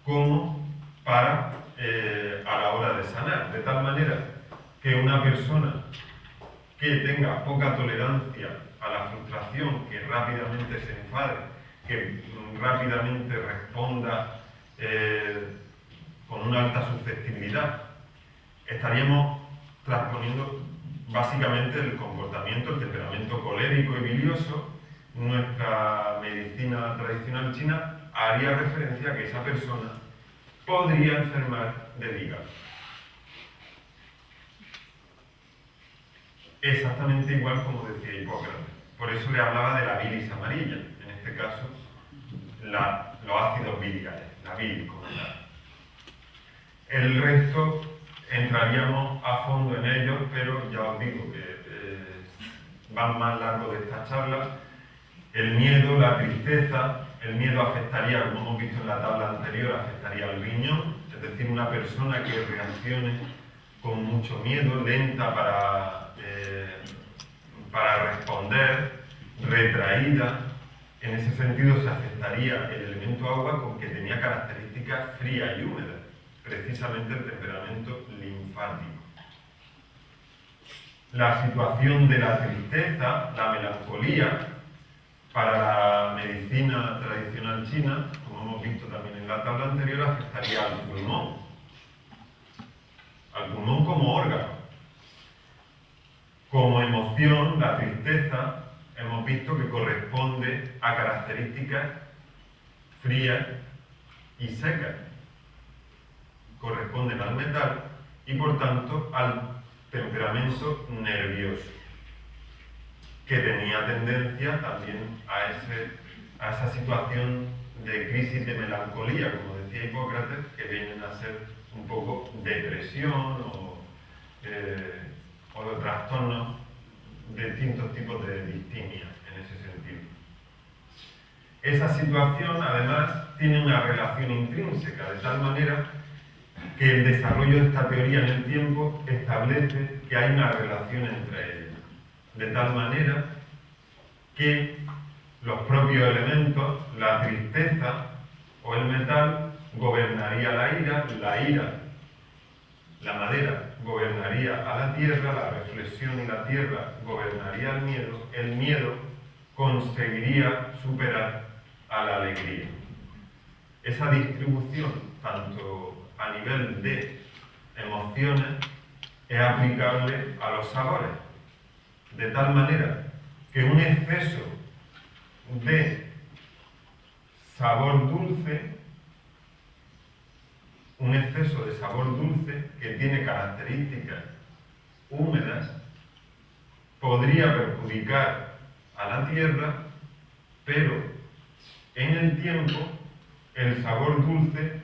A: como para a la hora de sanar, de tal manera que una persona que tenga poca tolerancia a la frustración, que rápidamente se enfade, que rápidamente responda con una alta susceptibilidad, estaríamos transponiendo básicamente el comportamiento, el temperamento colérico y bilioso. Nuestra medicina tradicional china haría referencia a que esa persona podría enfermar del hígado. Exactamente igual como decía Hipócrates. Por eso le hablaba de la bilis amarilla, en este caso los ácidos biliares, la bilis como tal. El resto entraríamos a fondo en ellos, pero ya os digo que van más largo de esta charla. El miedo, la tristeza, el miedo afectaría, como hemos visto en la tabla anterior, afectaría al riñón, es decir, una persona que reaccione con mucho miedo, lenta para responder, retraída. En ese sentido se afectaría el elemento agua con que tenía características frías y húmedas, precisamente el temperamento linfático. La situación de la tristeza, la melancolía, para la medicina tradicional china, como hemos visto también en la tabla anterior, afectaría al pulmón como órgano. Como emoción, la tristeza, hemos visto que corresponde a características frías y secas. Corresponden al metal y, por tanto, al temperamento nervioso, que tenía tendencia también a esa situación de crisis de melancolía, como decía Hipócrates, que vienen a ser un poco depresión o de trastornos de distintos tipos de distimia en ese sentido. Esa situación, además, tiene una relación intrínseca, de tal manera que el desarrollo de esta teoría en el tiempo establece que hay una relación entre ellas, de tal manera que los propios elementos, la tristeza o el metal, gobernaría la ira, la madera gobernaría a la tierra, la reflexión y la tierra gobernaría el miedo conseguiría superar a la alegría. Esa distribución, tanto a nivel de emociones, es aplicable a los sabores, de tal manera que un exceso de sabor dulce, que tiene características húmedas, podría perjudicar a la tierra, pero en el tiempo el sabor dulce,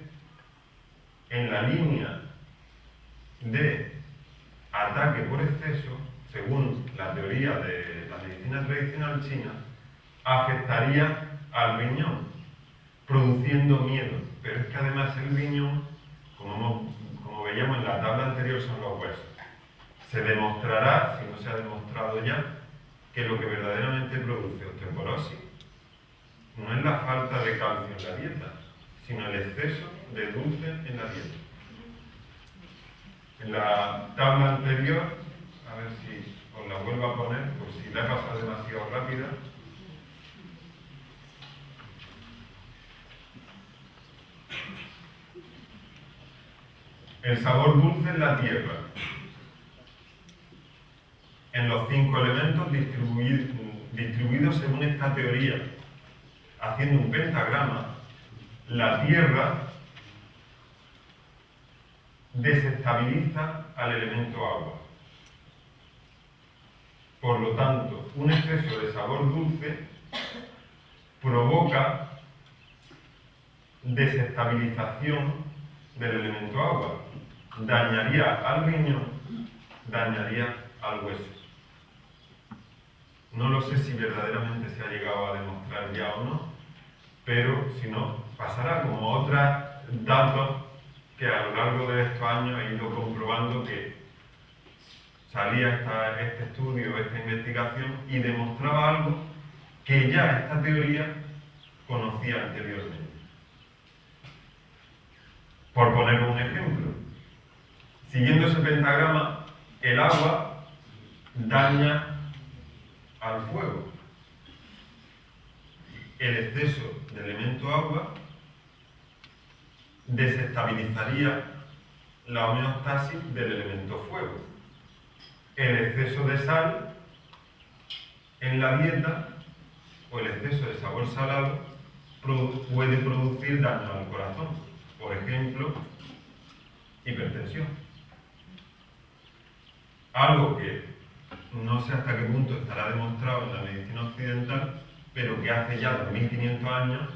A: en la línea de ataque por exceso, según la teoría de la medicina tradicional china, afectaría al riñón, produciendo miedo. Pero es que además el riñón, como veíamos en la tabla anterior, son los huesos. Se demostrará, si no se ha demostrado ya, que lo que verdaderamente produce osteoporosis no es la falta de calcio en la dieta, sino el exceso de dulce en la dieta. En la tabla anterior, a ver si os la vuelvo a poner, por si la he pasado demasiado rápida. El sabor dulce en la tierra. En los 5 elementos distribuidos según esta teoría, haciendo un pentagrama, la tierra desestabiliza al elemento agua. Por lo tanto, un exceso de sabor dulce provoca desestabilización del elemento agua. Dañaría al riñón, dañaría al hueso. No lo sé si verdaderamente se ha llegado a demostrar ya o no, pero si no, pasará como otros datos que a lo largo de estos años he ido comprobando que salía este estudio, esta investigación y demostraba algo que ya esta teoría conocía anteriormente. Por poner un ejemplo, siguiendo ese pentagrama, el agua daña al fuego. El exceso de elemento agua desestabilizaría la homeostasis del elemento fuego. El exceso de sal en la dieta o el exceso de sabor salado puede producir daño al corazón. Por ejemplo, hipertensión. Algo que no sé hasta qué punto estará demostrado en la medicina occidental, pero que hace ya 2500 años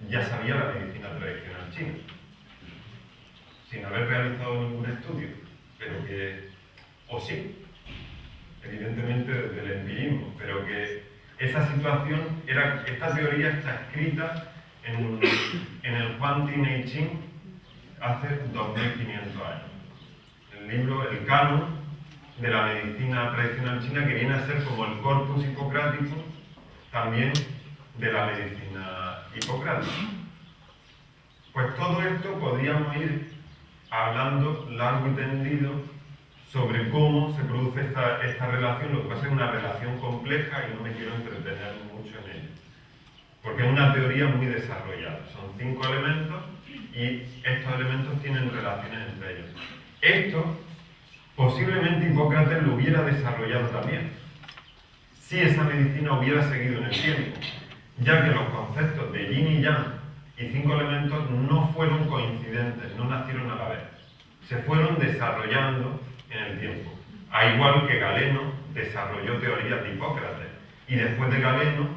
A: ya sabía la medicina tradicional china, sin haber realizado ningún estudio, pero que, o sí, evidentemente desde el empirismo, pero que esa situación, esta teoría está escrita en el Huang Ti Nei Ching hace 2500 años. El libro, el canon de la medicina tradicional china, que viene a ser como el corpus hipocrático también de la medicina hipocrática. Pues todo esto podríamos ir hablando largo y tendido sobre cómo se produce esta relación. Lo que pasa es que es una relación compleja y no me quiero entretener mucho en ella, porque es una teoría muy desarrollada. Son 5 elementos y estos elementos tienen relaciones entre ellos. Esto posiblemente Hipócrates lo hubiera desarrollado también, si esa medicina hubiera seguido en el tiempo, ya que los conceptos de yin y yang y 5 elementos no fueron coincidentes, no nacieron a la vez, se fueron desarrollando en el tiempo. A igual que Galeno desarrolló teorías de Hipócrates, y después de Galeno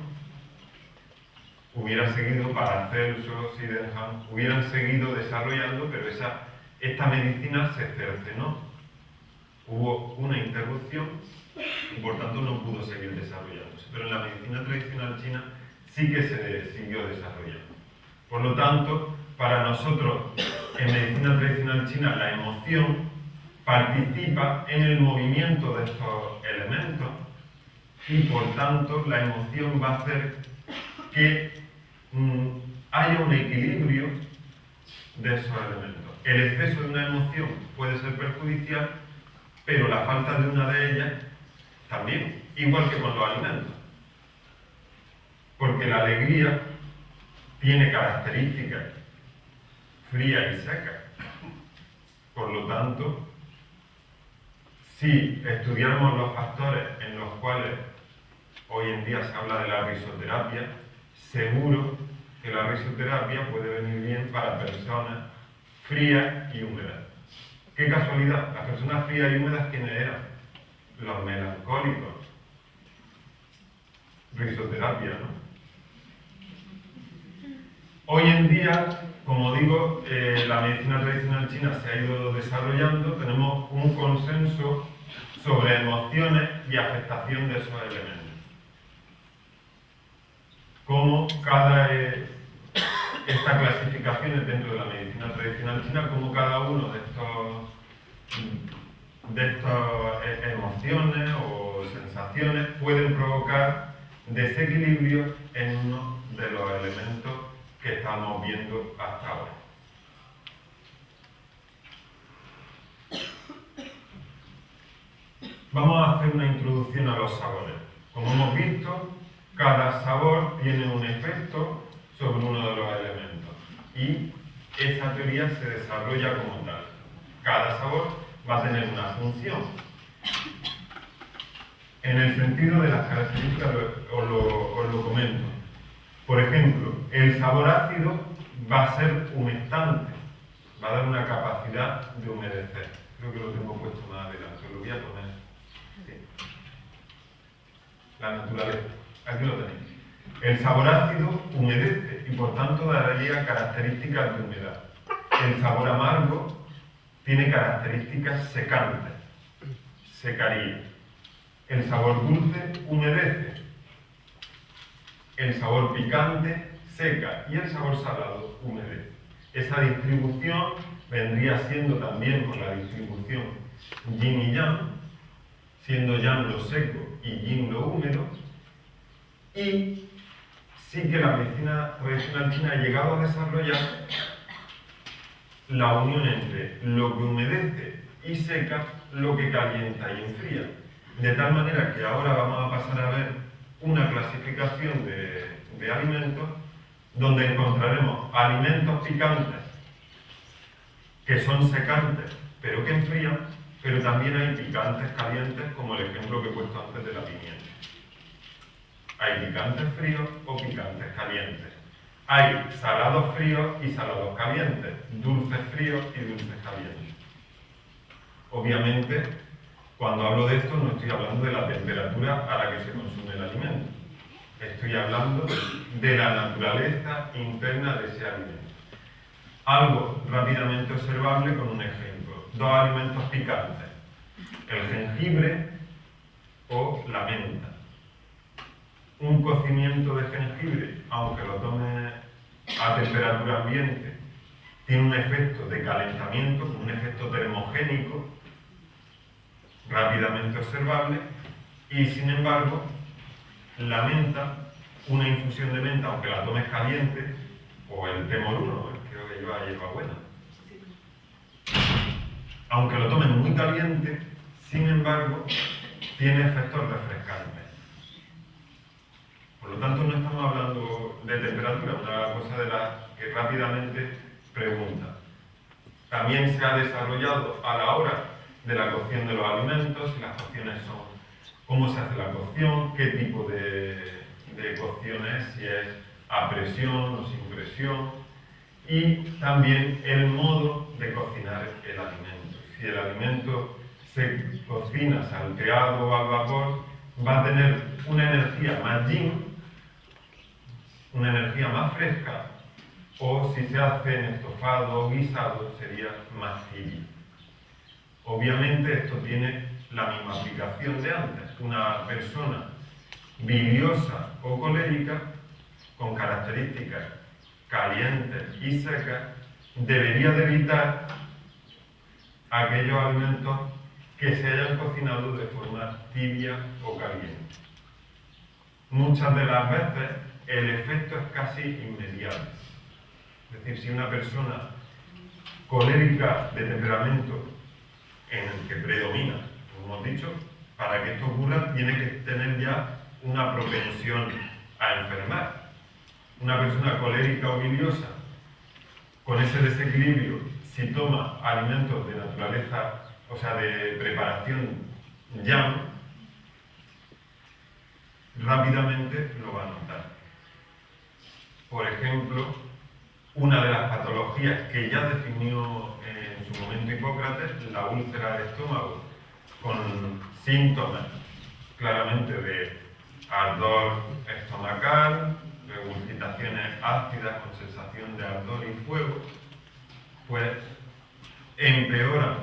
A: hubiera seguido Paracelso, Sydenham, hubieran seguido desarrollando, pero esta medicina se cercenó. Hubo una interrupción y por tanto no pudo seguir desarrollándose. Pero en la medicina tradicional china sí que se siguió desarrollando. Por lo tanto, para nosotros, en medicina tradicional china, la emoción participa en el movimiento de estos elementos y por tanto la emoción va a hacer que haya un equilibrio de esos elementos. El exceso de una emoción puede ser perjudicial, pero la falta de una de ellas también, igual que con los alimentos. Porque la alegría tiene características frías y secas. Por lo tanto, si estudiamos los factores en los cuales hoy en día se habla de la risoterapia, seguro que la risoterapia puede venir bien para personas frías y húmedas. ¡Qué casualidad! Las personas frías y húmedas, ¿quiénes eran? Los melancólicos. Risoterapia, ¿no? Hoy en día, como digo, la medicina tradicional china se ha ido desarrollando, tenemos un consenso sobre emociones y afectación de esos elementos. Como estas clasificaciones dentro de la medicina tradicional china, como cada uno de estas emociones o sensaciones pueden provocar desequilibrio en uno de los elementos que estamos viendo hasta ahora. Vamos a hacer una introducción a los sabores. Como hemos visto, cada sabor tiene un efecto sobre uno de los elementos y esa teoría se desarrolla como tal. Cada sabor va a tener una función. En el sentido de las características os lo comento. Por ejemplo, el sabor ácido va a ser humectante, va a dar una capacidad de humedecer. Creo que lo tengo puesto más adelante, lo voy a poner. Sí. La naturaleza, aquí lo tenéis. El sabor ácido humedece y por tanto daría características de humedad. El sabor amargo tiene características secantes, secaría. El sabor dulce humedece. El sabor picante seca y el sabor salado humedece. Esa distribución vendría siendo también con la distribución yin y yang, siendo yang lo seco y yin lo húmedo. Y sí que la medicina tradicional china ha llegado a desarrollar la unión entre lo que humedece y seca, lo que calienta y enfría. De tal manera que ahora vamos a pasar a ver una clasificación de alimentos donde encontraremos alimentos picantes que son secantes pero que enfrían, pero también hay picantes calientes como el ejemplo que he puesto antes de la pimienta. Hay picantes fríos o picantes calientes. Hay salados fríos y salados calientes, dulces fríos y dulces calientes. Obviamente, cuando hablo de esto no estoy hablando de la temperatura a la que se consume el alimento. Estoy hablando de la naturaleza interna de ese alimento. Algo rápidamente observable con un ejemplo. Dos alimentos picantes. El jengibre o la menta. Un cocimiento de jengibre, aunque lo tome a temperatura ambiente, tiene un efecto de calentamiento, un efecto termogénico, rápidamente observable, y sin embargo, la menta, una infusión de menta, aunque la tomes caliente, o el té moruno, creo que lleva hierbabuena, aunque lo tomes muy caliente, sin embargo, tiene efectos refrescantes. Por lo tanto, no estamos hablando de temperatura, una cosa de la que rápidamente pregunta. También se ha desarrollado a la hora de la cocción de los alimentos, y las cocciones son cómo se hace la cocción, qué tipo de cocción es, si es a presión o sin presión, y también el modo de cocinar el alimento. Si el alimento se cocina salteado o al vapor, va a tener una energía más yin, una energía más fresca, o si se hace en estofado o guisado, sería más tibio. Obviamente esto tiene la misma aplicación de antes. Una persona biliosa o colérica, con características calientes y secas, debería de evitar aquellos alimentos que se hayan cocinado de forma tibia o caliente. Muchas de las veces el efecto es casi inmediato. Es decir, si una persona colérica de temperamento en el que predomina, como hemos dicho, para que esto ocurra tiene que tener ya una propensión a enfermar. Una persona colérica o biliosa con ese desequilibrio, si toma alimentos de naturaleza, o sea, de preparación llana, rápidamente lo va a notar. Por ejemplo, una de las patologías que ya definió en su momento Hipócrates, la úlcera del estómago, con síntomas claramente de ardor estomacal, regurgitaciones ácidas con sensación de ardor y fuego, pues empeoran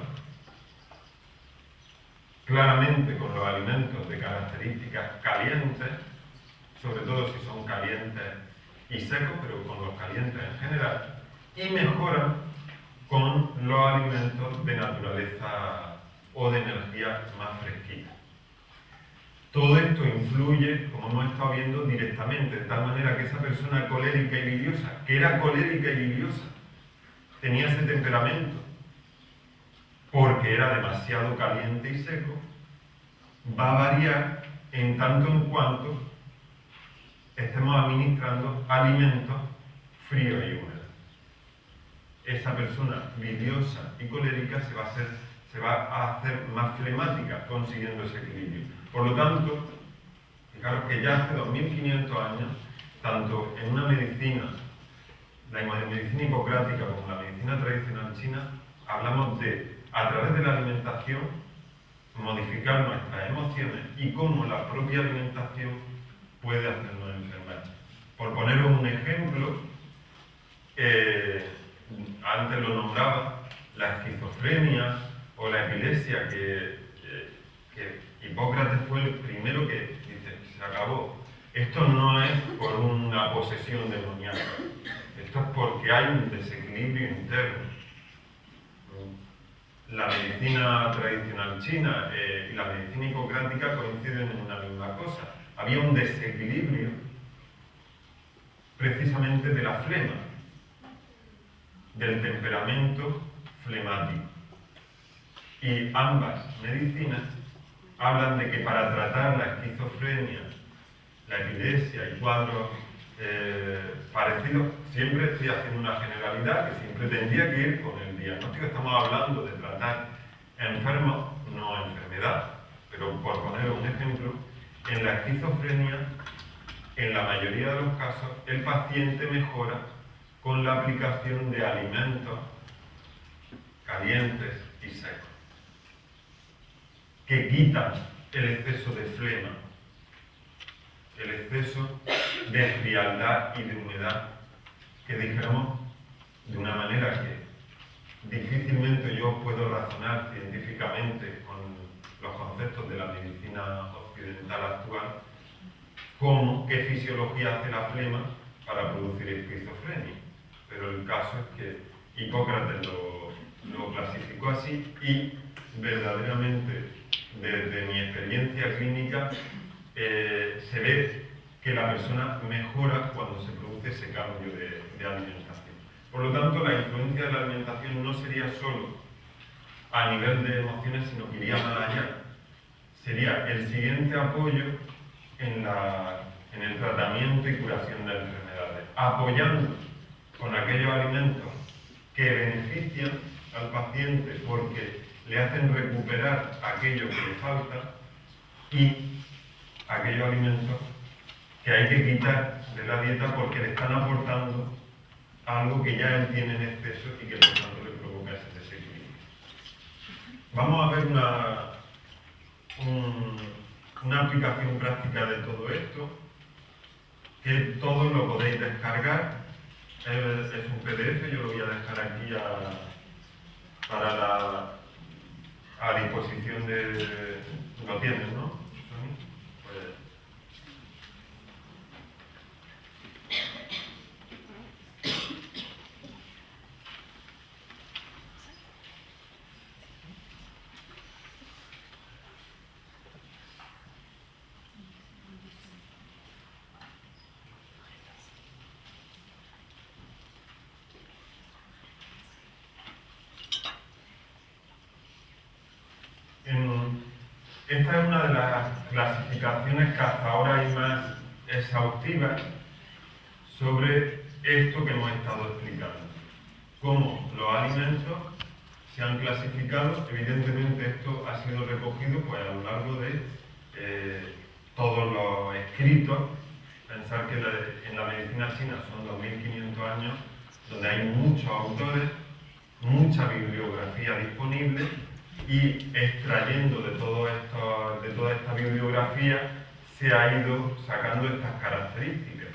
A: claramente con los alimentos de características calientes, sobre todo si son calientes y secos, pero con los calientes en general, y mejoran con los alimentos de naturaleza o de energía más fresquita. Todo esto influye, como hemos estado viendo, directamente, de tal manera que esa persona colérica y biliosa, que era colérica y biliosa, tenía ese temperamento, porque era demasiado caliente y seco, va a variar en tanto en cuanto estemos administrando alimentos fríos y húmedos. Esa persona biliosa y colérica se va a hacer más flemática consiguiendo ese equilibrio. Por lo tanto, fijaros que ya hace 2500 años, tanto en una medicina, la medicina hipocrática como la medicina tradicional china, hablamos de, a través de la alimentación, modificar nuestras emociones y cómo la propia alimentación puede hacernos enfermar. Por poneros un ejemplo, antes lo nombraba, la esquizofrenia o la epilepsia, que Hipócrates fue el primero que dice, se acabó. Esto no es por una posesión demoníaca, esto es porque hay un desequilibrio interno. La medicina tradicional china y la medicina hipocrática coinciden en una misma cosa. Había un desequilibrio precisamente de la flema, del temperamento flemático. Y ambas medicinas hablan de que para tratar la esquizofrenia, la epilepsia y cuadros parecidos, siempre estoy haciendo una generalidad que siempre tendría que ir con el diagnóstico. Estamos hablando de tratar enfermos, no enfermedad, pero por poner un ejemplo, en la esquizofrenia, en la mayoría de los casos, el paciente mejora con la aplicación de alimentos calientes y secos, que quitan el exceso de flema, el exceso de frialdad y de humedad, que dijéramos de una manera que difícilmente yo puedo razonar científicamente con los conceptos de la medicina occidental actual, cómo, qué fisiología hace la flema para producir esquizofrenia. Pero el caso es que Hipócrates lo clasificó así y verdaderamente desde mi experiencia clínica se ve que la persona mejora cuando se produce ese cambio de alimentación. Por lo tanto, la influencia de la alimentación no sería solo a nivel de emociones, sino que iría más allá. Sería el siguiente apoyo en el tratamiento y curación de enfermedades, apoyando con aquellos alimentos que benefician al paciente porque le hacen recuperar aquello que le falta, y aquellos alimentos que hay que quitar de la dieta porque le están aportando algo que ya él tiene en exceso y que por tanto le provoca ese desequilibrio. Vamos a ver una aplicación práctica de todo esto, que todo lo podéis descargar. Es un PDF, yo lo voy a dejar aquí a disposición de Lo tienes, ¿no, Sony? Pues, esta es una de las clasificaciones que hasta ahora hay más exhaustivas sobre esto que hemos estado explicando. Cómo los alimentos se han clasificado. Evidentemente esto ha sido recogido pues, a lo largo de todos los escritos. Pensar que en la medicina china son 2500 años, donde hay muchos autores, mucha bibliografía disponible, y extrayendo de toda esta bibliografía se ha ido sacando estas características.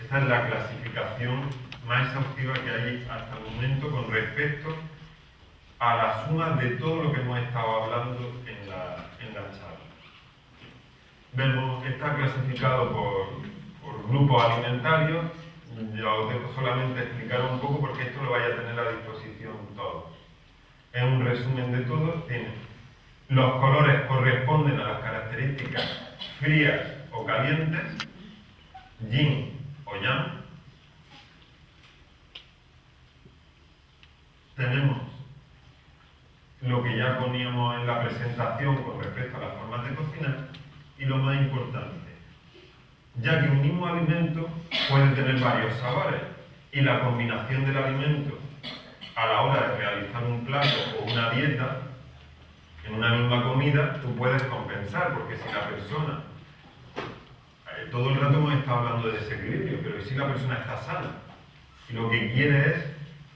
A: Esta es la clasificación más exhaustiva que hay hasta el momento con respecto a la suma de todo lo que hemos estado hablando en la charla. Vemos, está clasificado por grupos alimentarios. Yo os dejo solamente explicar un poco porque esto lo vais a tener a disposición todos. Es un resumen de todo. Tiene los colores corresponden a las características frías o calientes, yin o yang. Tenemos lo que ya poníamos en la presentación con respecto a las formas de cocinar y lo más importante, ya que un mismo alimento puede tener varios sabores y la combinación del alimento a la hora de realizar un plato o una dieta, en una misma comida, tú puedes compensar, porque si la persona, todo el rato hemos estado hablando de desequilibrio, pero si la persona está sana y lo que quiere es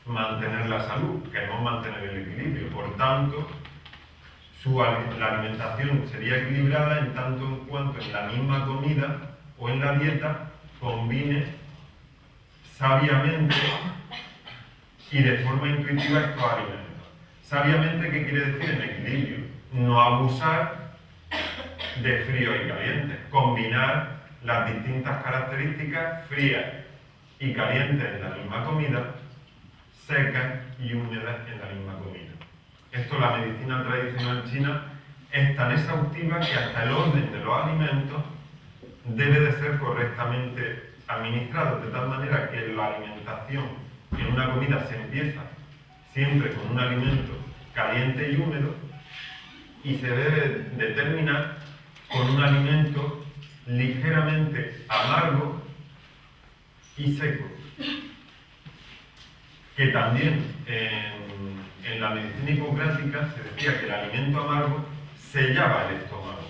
A: mantener la salud, queremos mantener el equilibrio, por tanto, la alimentación sería equilibrada en tanto en cuanto en la misma comida o en la dieta combine sabiamente y de forma intuitiva estos alimentos. Sabiamente, ¿qué quiere decir? En equilibrio. No abusar de frío y caliente. Combinar las distintas características frías y calientes en la misma comida, secas y húmedas en la misma comida. Esto, la medicina tradicional china es tan exhaustiva que hasta el orden de los alimentos debe de ser correctamente administrado, de tal manera que la alimentación en una comida se empieza siempre con un alimento caliente y húmedo y se debe de terminar con un alimento ligeramente amargo y seco, que también en la medicina hipocrática se decía que el alimento amargo sellaba el estómago,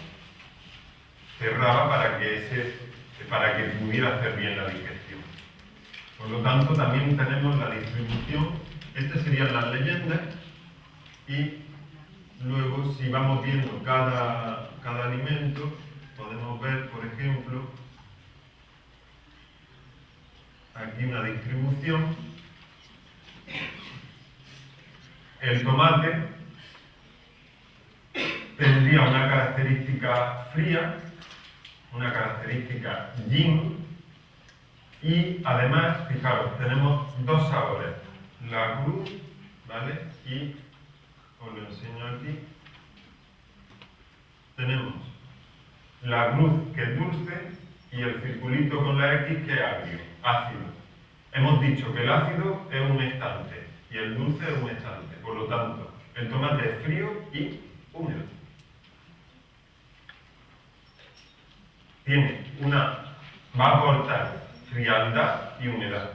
A: cerraba para que pudiera hacer bien la digestión. Por lo tanto, también tenemos la distribución. Estas serían las leyendas y luego, si vamos viendo cada alimento, podemos ver, por ejemplo, aquí una distribución. El tomate tendría una característica fría, una característica yin, y además, fijaros, tenemos dos sabores, la cruz, ¿vale? Y os lo enseño aquí. Tenemos la cruz, que es dulce, y el circulito con la X, que es agrio, ácido. Hemos dicho que el ácido es humectante y el dulce es humectante. Por lo tanto, el tomate es frío y húmedo. Va a aportar frialdad y humedad.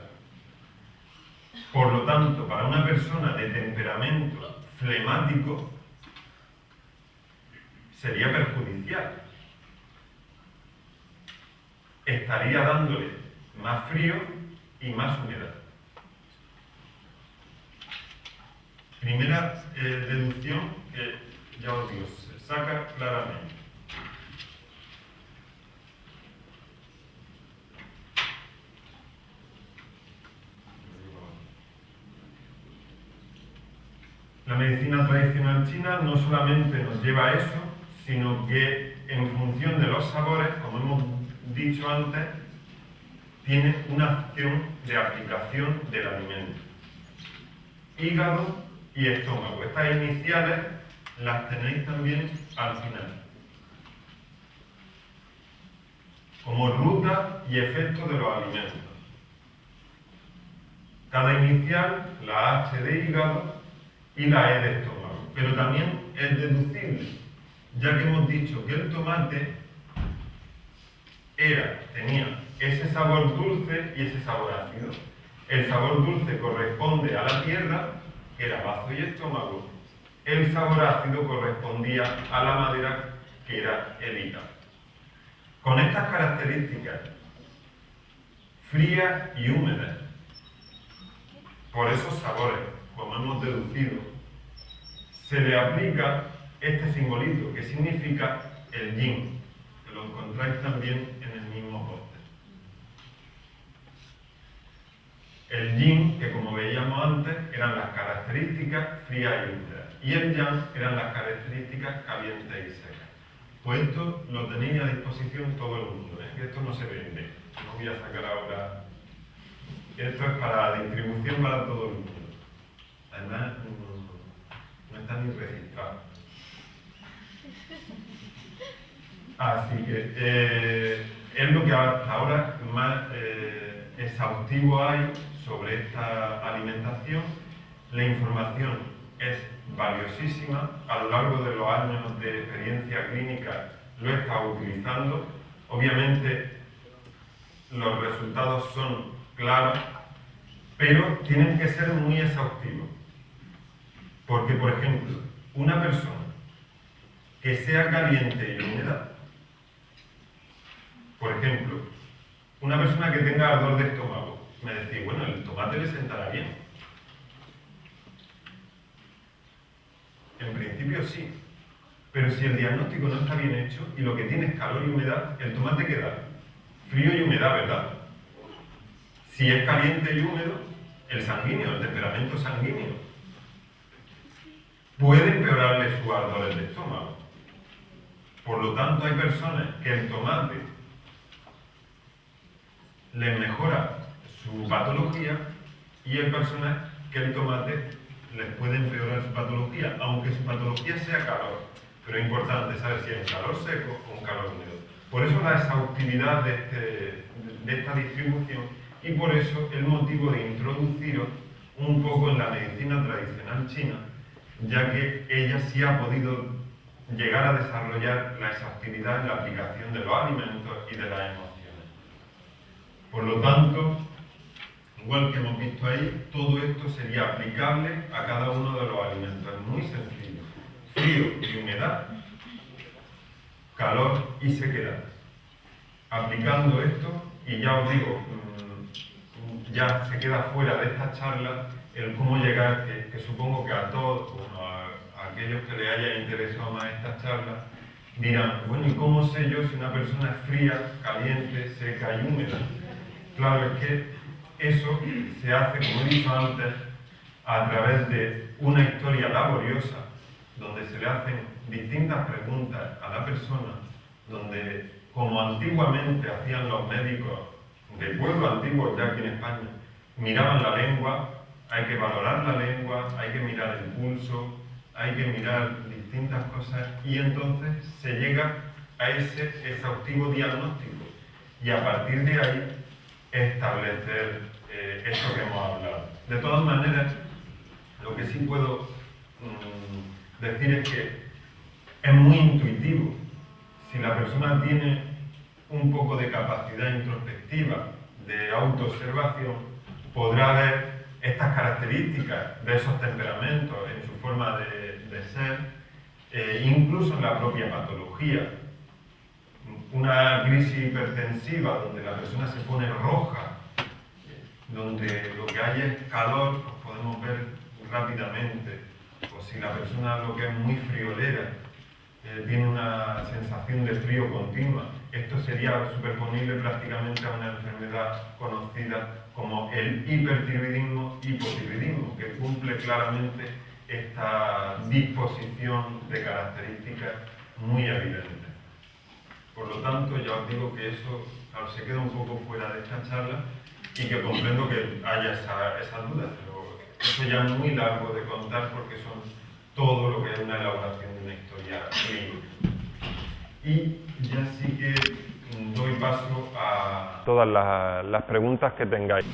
A: Por lo tanto, para una persona de temperamento flemático, sería perjudicial. Estaría dándole más frío y más humedad. Primera deducción que, ya os digo, se saca claramente. La medicina tradicional china no solamente nos lleva a eso, sino que en función de los sabores, como hemos dicho antes, tiene una acción de aplicación del alimento. Hígado y estómago. Estas iniciales las tenéis también al final, como ruta y efecto de los alimentos. Cada inicial, la H de hígado y la E de estómago. Pero también es deducible, ya que hemos dicho que el tomate tenía ese sabor dulce y ese sabor ácido. El sabor dulce corresponde a la tierra, que era bazo y estómago. El sabor ácido correspondía a la madera, que era el hígado. Con estas características, frías y húmedas, por esos sabores, como hemos deducido, se le aplica este simbolito, que significa el yin, que lo encontráis también en el mismo póster. El yin, que como veíamos antes, eran las características frías y húmedas, y el yang eran las características calientes y secas. Pues esto lo tenéis a disposición todo el mundo, que esto no se vende. No voy a sacar ahora. Esto es para distribución para todo el mundo. Además, no está ni registrado. Así que es lo que hasta ahora más exhaustivo hay sobre esta alimentación. La información es valiosísima. A lo largo de los años de experiencia clínica lo he estado utilizando. Obviamente los resultados son claros, pero tienen que ser muy exhaustivos. Porque, por ejemplo, una persona que sea caliente y húmeda, por ejemplo, una persona que tenga ardor de estómago, me decís, bueno, el tomate le sentará bien. En principio sí, pero si el diagnóstico no está bien hecho y lo que tiene es calor y humedad, el tomate queda frío y humedad, ¿verdad? Si es caliente y húmedo, el sanguíneo, el temperamento sanguíneo, puede empeorarle sus ardores de estómago. Por lo tanto, hay personas que el tomate les mejora su patología y hay personas que el tomate les puede empeorar su patología, aunque su patología sea calor. Pero es importante saber si es un calor seco o un calor húmedo. Por eso la exhaustividad de esta distribución y por eso el motivo de introduciros un poco en la medicina tradicional china, ya que ella sí ha podido llegar a desarrollar la exhaustividad en la aplicación de los alimentos y de las emociones. Por lo tanto, igual que hemos visto ahí, todo esto sería aplicable a cada uno de los alimentos. Es muy sencillo. Frío y humedad, calor y sequedad. Aplicando esto, y ya os digo, ya se queda fuera de esta charla el cómo llegar, que supongo que a todos, a aquellos que les haya interesado más esta charla, dirán, bueno, ¿y cómo sé yo si una persona es fría, caliente, seca y húmeda? Claro, es que eso se hace, como he dicho antes, a través de una historia laboriosa, donde se le hacen distintas preguntas a la persona, donde, como antiguamente hacían los médicos del pueblo antiguo, ya aquí en España, miraban la lengua, hay que valorar la lengua, hay que mirar el pulso, hay que mirar distintas cosas y entonces se llega a ese exhaustivo diagnóstico y a partir de ahí establecer esto que hemos hablado. De todas maneras, lo que sí puedo decir es que es muy intuitivo. Si la persona tiene un poco de capacidad introspectiva, de autoobservación, podrá ver estas características de esos temperamentos en su forma de ser, incluso en la propia patología. Una crisis hipertensiva donde la persona se pone roja, donde lo que hay es calor, pues podemos ver rápidamente. O si la persona lo que es muy friolera, tiene una sensación de frío continua, esto sería superponible prácticamente a una enfermedad conocida como el hipertiroidismo-hipotiroidismo, que cumple claramente esta disposición de características muy evidente. Por lo tanto, ya os digo que eso, claro, se queda un poco fuera de esta charla y que comprendo que haya esas dudas, pero eso ya es muy largo de contar porque son todo lo que es una elaboración de una historia clínica. Y ya sí que doy paso a todas las preguntas que tengáis.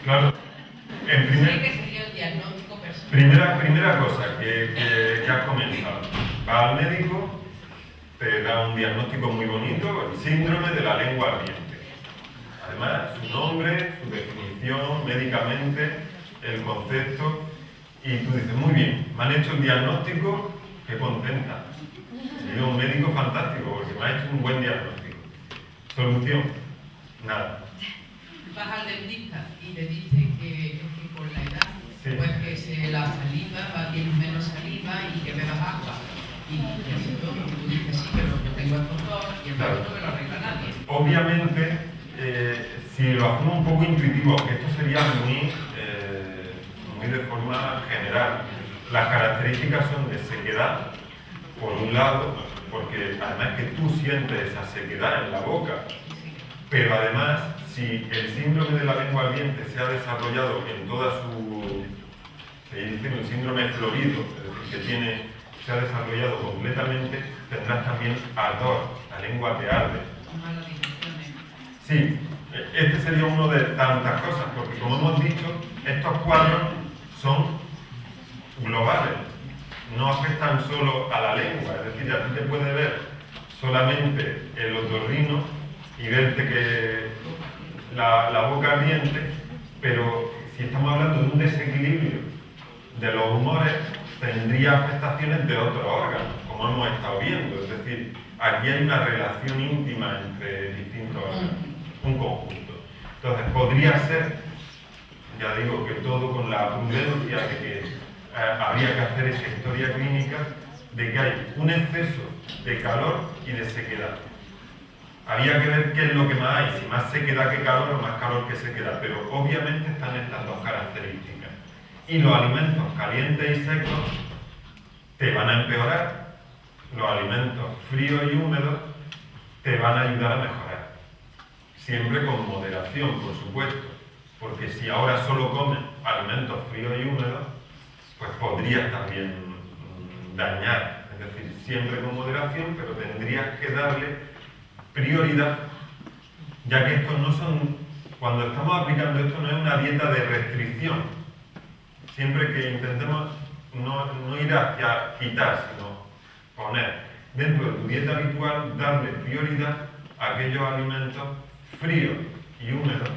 A: Claro, primera cosa que has comentado, va al médico, te da un diagnóstico muy bonito, el síndrome de la lengua ardiente. Además, su nombre, su definición, médicamente, el concepto, y tú dices, muy bien, me han hecho el diagnóstico, qué contenta. Soy un médico fantástico porque me ha hecho un buen diagnóstico. Solución, nada.
B: Vas al dentista y te dice que con la edad,
A: Sí.
B: pues que la saliva, tienes menos saliva y que bebas agua. Y así todo, tú dices, sí, pero yo tengo el doctor y el doctor no me lo arregla nadie.
A: Obviamente, si lo hacemos un poco intuitivo, que esto sería muy de forma general, las características son de sequedad, por un lado, porque además que tú sientes esa sequedad en la boca, pero además, si el síndrome de la lengua ardiente se ha desarrollado en toda su, se dice un síndrome florido, es decir, que se ha desarrollado completamente, tendrás también ardor, la lengua te arde. Sí, este sería uno de tantas cosas, porque como hemos dicho, estos cuadros son globales, no afectan solo a la lengua, es decir, a ti te puede ver solamente el otorrino y verte que la boca ardiente, pero si estamos hablando de un desequilibrio de los humores, tendría afectaciones de otros órganos, como hemos estado viendo, es decir, aquí hay una relación íntima entre distintos órganos, un conjunto. Entonces, podría ser, ya digo, que todo con la prudencia de que habría que hacer esa historia clínica de que hay un exceso de calor y de sequedad. Había que ver qué es lo que más hay, si más sequedad que calor o más calor que sequedad, pero obviamente están estas dos características. Y los alimentos calientes y secos te van a empeorar, los alimentos fríos y húmedos te van a ayudar a mejorar. Siempre con moderación, por supuesto, porque si ahora solo comes alimentos fríos y húmedos, pues podrías también dañar, es decir, siempre con moderación, pero tendrías que darle prioridad, ya que estos no son, cuando estamos aplicando esto no es una dieta de restricción, siempre que intentemos no ir hacia quitar, sino poner dentro de tu dieta habitual, darle prioridad a aquellos alimentos fríos y húmedos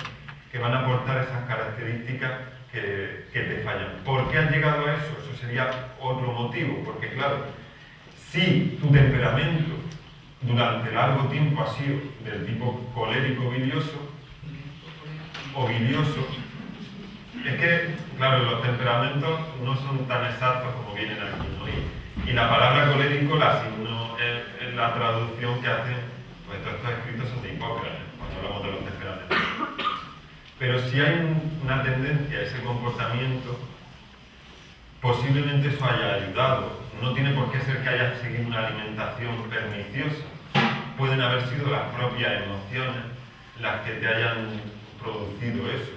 A: que van a aportar esas características que te fallan. ¿Por qué has llegado a eso? Eso sería otro motivo, porque claro, si tu temperamento durante largo tiempo ha sido del tipo colérico bilioso o bilioso, es que, claro, los temperamentos no son tan exactos como vienen aquí, ¿no? Y la palabra colérico la asignó en la traducción que hacen, pues todos estos escritos son de Hipócrates, cuando hablamos de los temperamentos. Pero si hay una tendencia a ese comportamiento, posiblemente eso haya ayudado. No tiene por qué ser que hayas seguido una alimentación perniciosa. Pueden haber sido las propias emociones las que te hayan producido eso.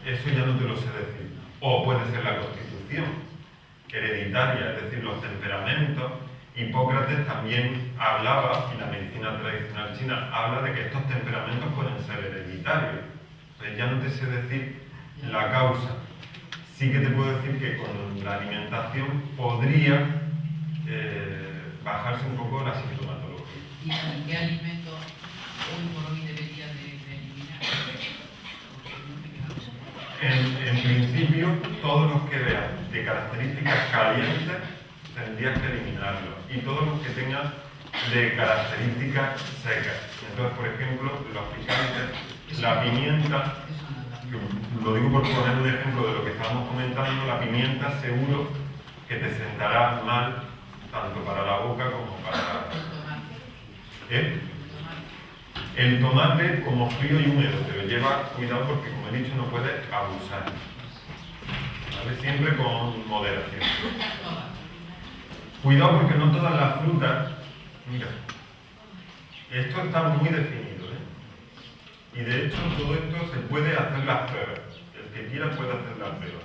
A: Eso ya no te lo sé decir. O puede ser la constitución hereditaria, es decir, los temperamentos. Hipócrates también hablaba, y la medicina tradicional china habla de que estos temperamentos pueden ser hereditarios. Entonces ya no te sé decir la causa. Sí que te puedo decir que con la alimentación podría bajarse un poco la sintomatología.
B: ¿Y qué alimento hoy por hoy debería de eliminar?
A: En principio, todos los que vean de características calientes tendrías que eliminarlos. Y todos los que tengan de características secas. Entonces, por ejemplo, los picantes, la pimienta, lo digo por poner un ejemplo de lo que estábamos comentando, la pimienta seguro que te sentará mal tanto para la boca como para ¿Eh? El tomate como frío y húmedo, pero lleva cuidado porque, como he dicho, no puede abusar. ¿Vale? Siempre con moderación. Cuidado porque no todas las frutas... Mira, esto está muy definido, ¿eh? Y de hecho todo esto se puede hacer las pruebas. El que quiera puede hacer las pruebas.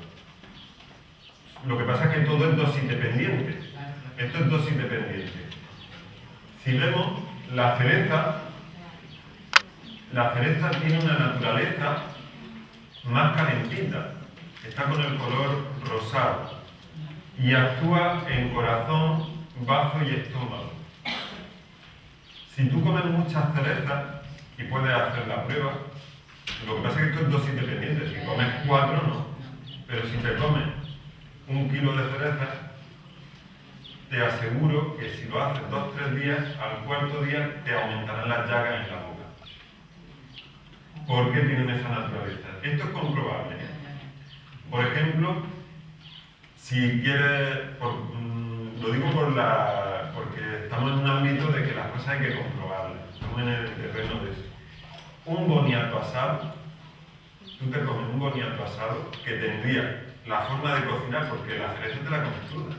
A: Lo que pasa es que todo es dosis dependiente. Esto es dosis dependiente. Si vemos, la cereza tiene una naturaleza más calentita. Está con el color rosado y actúa en corazón, bazo y estómago. Si tú comes muchas cerezas, y puedes hacer la prueba, lo que pasa es que esto es dosis dependiente. Si comes 4, no. Pero si te comes 1 kilo de cerezas, te aseguro que si lo haces 2 o 3 días, al cuarto día te aumentarán las llagas en la boca. ¿Por qué tienen esa naturaleza? Esto es comprobable. Por ejemplo, si quieres, lo digo porque estamos en un ámbito de que las cosas hay que comprobarlas. Estamos en el terreno de eso. Un boniato asado, tú te comes un boniato asado que tendría la forma de cocinar, porque la cereza te la comes cruda.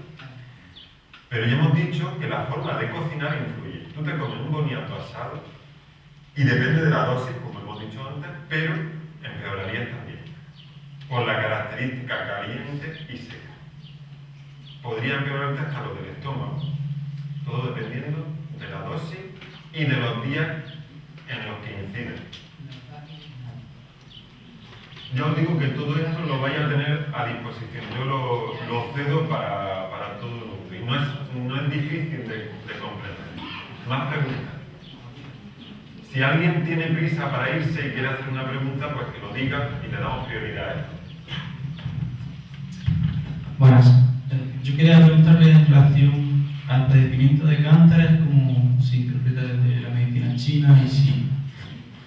A: Pero ya hemos dicho que la forma de cocinar influye. Tú te comes un boniato asado y depende de la dosis, como hemos dicho antes, pero empeorarías también por la característica caliente y seca. Podría empeorarte hasta lo del estómago, todo dependiendo de la dosis y de los días en los que inciden. Yo os digo que todo esto lo vais a tener a disposición. Yo lo cedo para todo el mundo. Y no es difícil de comprender. Más preguntas. Si alguien tiene prisa para irse y quiere hacer una pregunta, pues que lo diga y le damos prioridad a esto.
C: Buenas. Yo quería preguntarle en relación al padecimiento de cánceres, cómo se interpreta desde la medicina china y si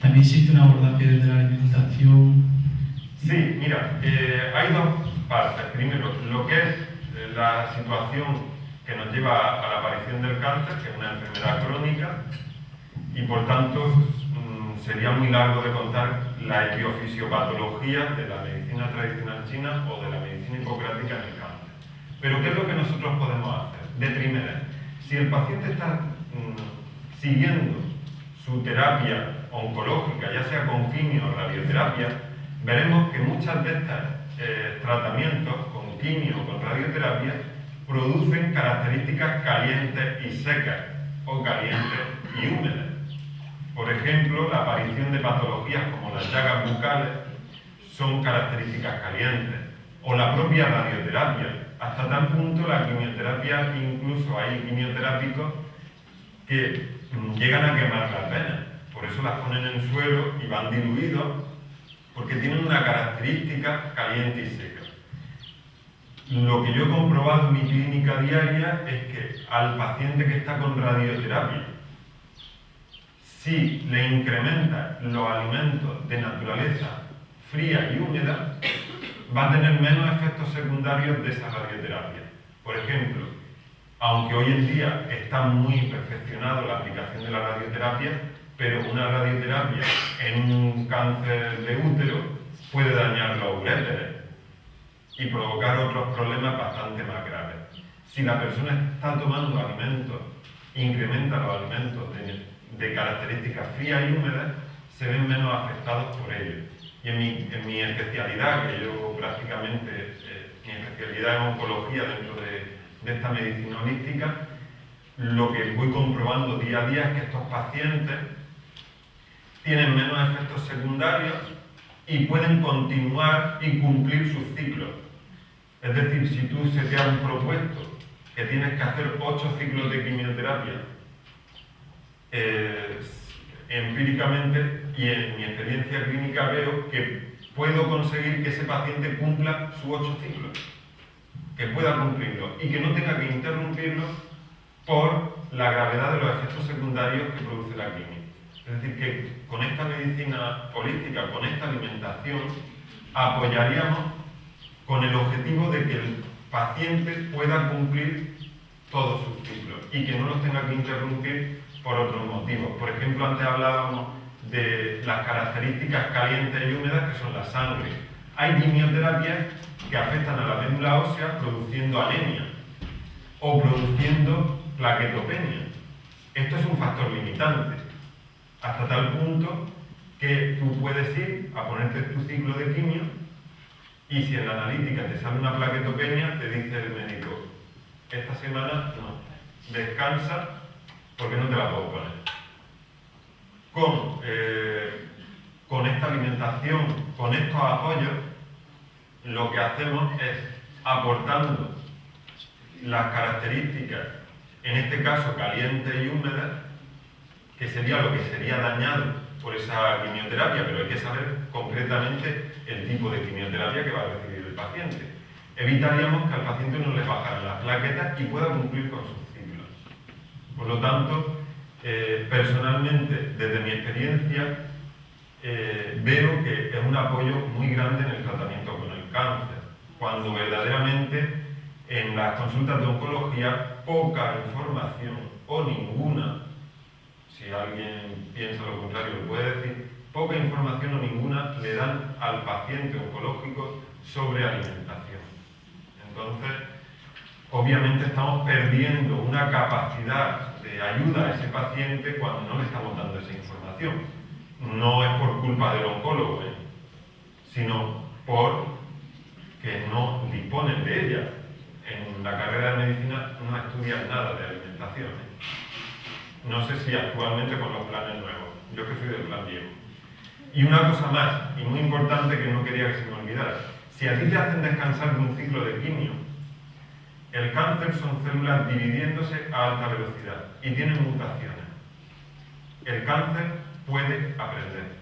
C: también existe un abordaje desde la alimentación.
A: Sí, mira, hay dos partes. Primero, lo que es la situación que nos lleva a la aparición del cáncer, que es una enfermedad crónica, y por tanto sería muy largo de contar la etiofisiopatología de la medicina tradicional china o de la medicina hipocrática en el cáncer. Pero ¿qué es lo que nosotros podemos hacer? De primera, si el paciente está siguiendo su terapia oncológica, ya sea con quimio o radioterapia, veremos que muchas de estos tratamientos con quimio o con radioterapia producen características calientes y secas o calientes y húmedas. Por ejemplo, la aparición de patologías como las llagas bucales son características calientes, o la propia radioterapia. Hasta tal punto la quimioterapia, incluso hay quimioterápicos que llegan a quemar las venas. Por eso las ponen en suelo y van diluidos, porque tienen una característica caliente y seca. Lo que yo he comprobado en mi clínica diaria es que al paciente que está con radioterapia, si le incrementa los alimentos de naturaleza fría y húmeda, va a tener menos efectos secundarios de esa radioterapia. Por ejemplo, aunque hoy en día está muy perfeccionado la aplicación de la radioterapia, pero una radioterapia en un cáncer de útero puede dañar los uréteres y provocar otros problemas bastante más graves. Si la persona está tomando alimentos, incrementa los alimentos de características frías y húmedas, se ven menos afectados por ello. Y en mi especialidad, que yo prácticamente, mi especialidad es oncología dentro de esta medicina holística, lo que voy comprobando día a día es que estos pacientes tienen menos efectos secundarios y pueden continuar y cumplir sus ciclos. Es decir, si tú se te han propuesto que tienes que hacer 8 ciclos de quimioterapia, empíricamente y en mi experiencia clínica veo que puedo conseguir que ese paciente cumpla sus 8 ciclos, que pueda cumplirlo y que no tenga que interrumpirlo por la gravedad de los efectos secundarios que produce la quimio. Es decir, que con esta medicina holística, con esta alimentación, apoyaríamos con el objetivo de que el paciente pueda cumplir todos sus ciclos y que no los tenga que interrumpir por otros motivos. Por ejemplo, antes hablábamos de las características calientes y húmedas que son la sangre. Hay quimioterapias que afectan a la médula ósea produciendo anemia o produciendo plaquetopenia. Esto es un factor limitante, hasta tal punto que tú puedes ir a ponerte tu ciclo de quimio y si en la analítica te sale una plaquetopenia, te dice el médico, esta semana no, descansa porque no te la puedo poner. Con esta alimentación, con estos apoyos, lo que hacemos es aportando las características, en este caso calientes y húmedas, que sería lo que sería dañado por esa quimioterapia, pero hay que saber concretamente el tipo de quimioterapia que va a recibir el paciente. Evitaríamos que al paciente no le bajaran las plaquetas y pueda cumplir con sus ciclos. Por lo tanto, personalmente, desde mi experiencia, veo que es un apoyo muy grande en el tratamiento con el cáncer, cuando verdaderamente en las consultas de oncología poca información o ninguna, si alguien piensa lo contrario lo puede decir, poca información o ninguna le dan al paciente oncológico sobre alimentación. Entonces, obviamente estamos perdiendo una capacidad de ayuda a ese paciente cuando no le estamos dando esa información. No es por culpa del oncólogo, sino por que no disponen de ella. En la carrera de medicina no estudian nada de alimentación. No sé si actualmente con los planes nuevos. Yo que soy del plan viejo. Y una cosa más, y muy importante que no quería que se me olvidara. Si a ti te hacen descansar de un ciclo de quimio, el cáncer son células dividiéndose a alta velocidad y tienen mutaciones. El cáncer puede aprender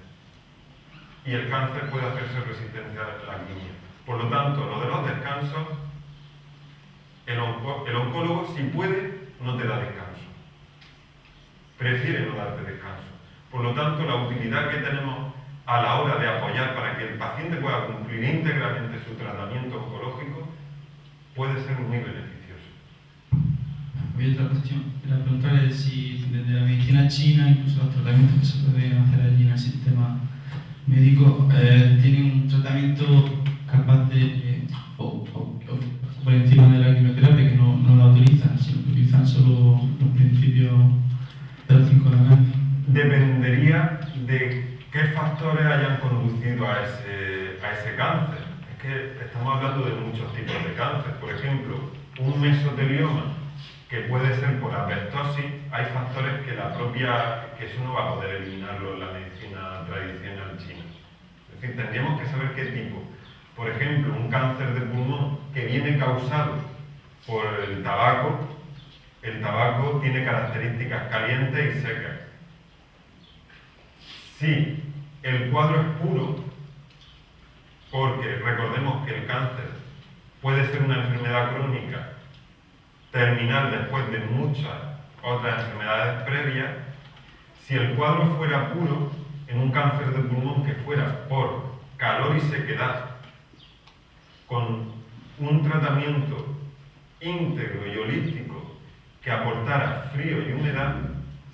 A: y el cáncer puede hacerse resistente a la quimio. Por lo tanto, lo de los descansos, el oncólogo, si puede, no te da descanso. Prefiere no darte descanso. Por lo tanto, la utilidad que tenemos a la hora de apoyar para que el paciente pueda cumplir íntegramente su tratamiento oncológico puede ser muy beneficioso.
C: Había otra cuestión. La pregunta es si desde la medicina china, incluso los tratamientos que se pueden hacer allí en el sistema médico, tienen un tratamiento capaz de, o por encima de la quimioterapia, que no la utilizan, sino que utilizan solo los principios de los 5 elementos.
A: Dependería de qué factores hayan conducido a ese cáncer. Es que estamos hablando de muchos tipos de cáncer. Por ejemplo, un mesotelioma que puede ser por asbestosis, hay factores que eso no va a poder eliminarlo en la medicina tradicional china. Es decir, tendríamos que saber qué tipo. Por ejemplo, un cáncer de pulmón que viene causado por el tabaco tiene características calientes y secas. Si el cuadro es puro, porque recordemos que el cáncer puede ser una enfermedad crónica terminal después de muchas otras enfermedades previas, si el cuadro fuera puro, en un cáncer de pulmón que fuera por calor y sequedad, con un tratamiento íntegro y holístico que aportara frío y humedad,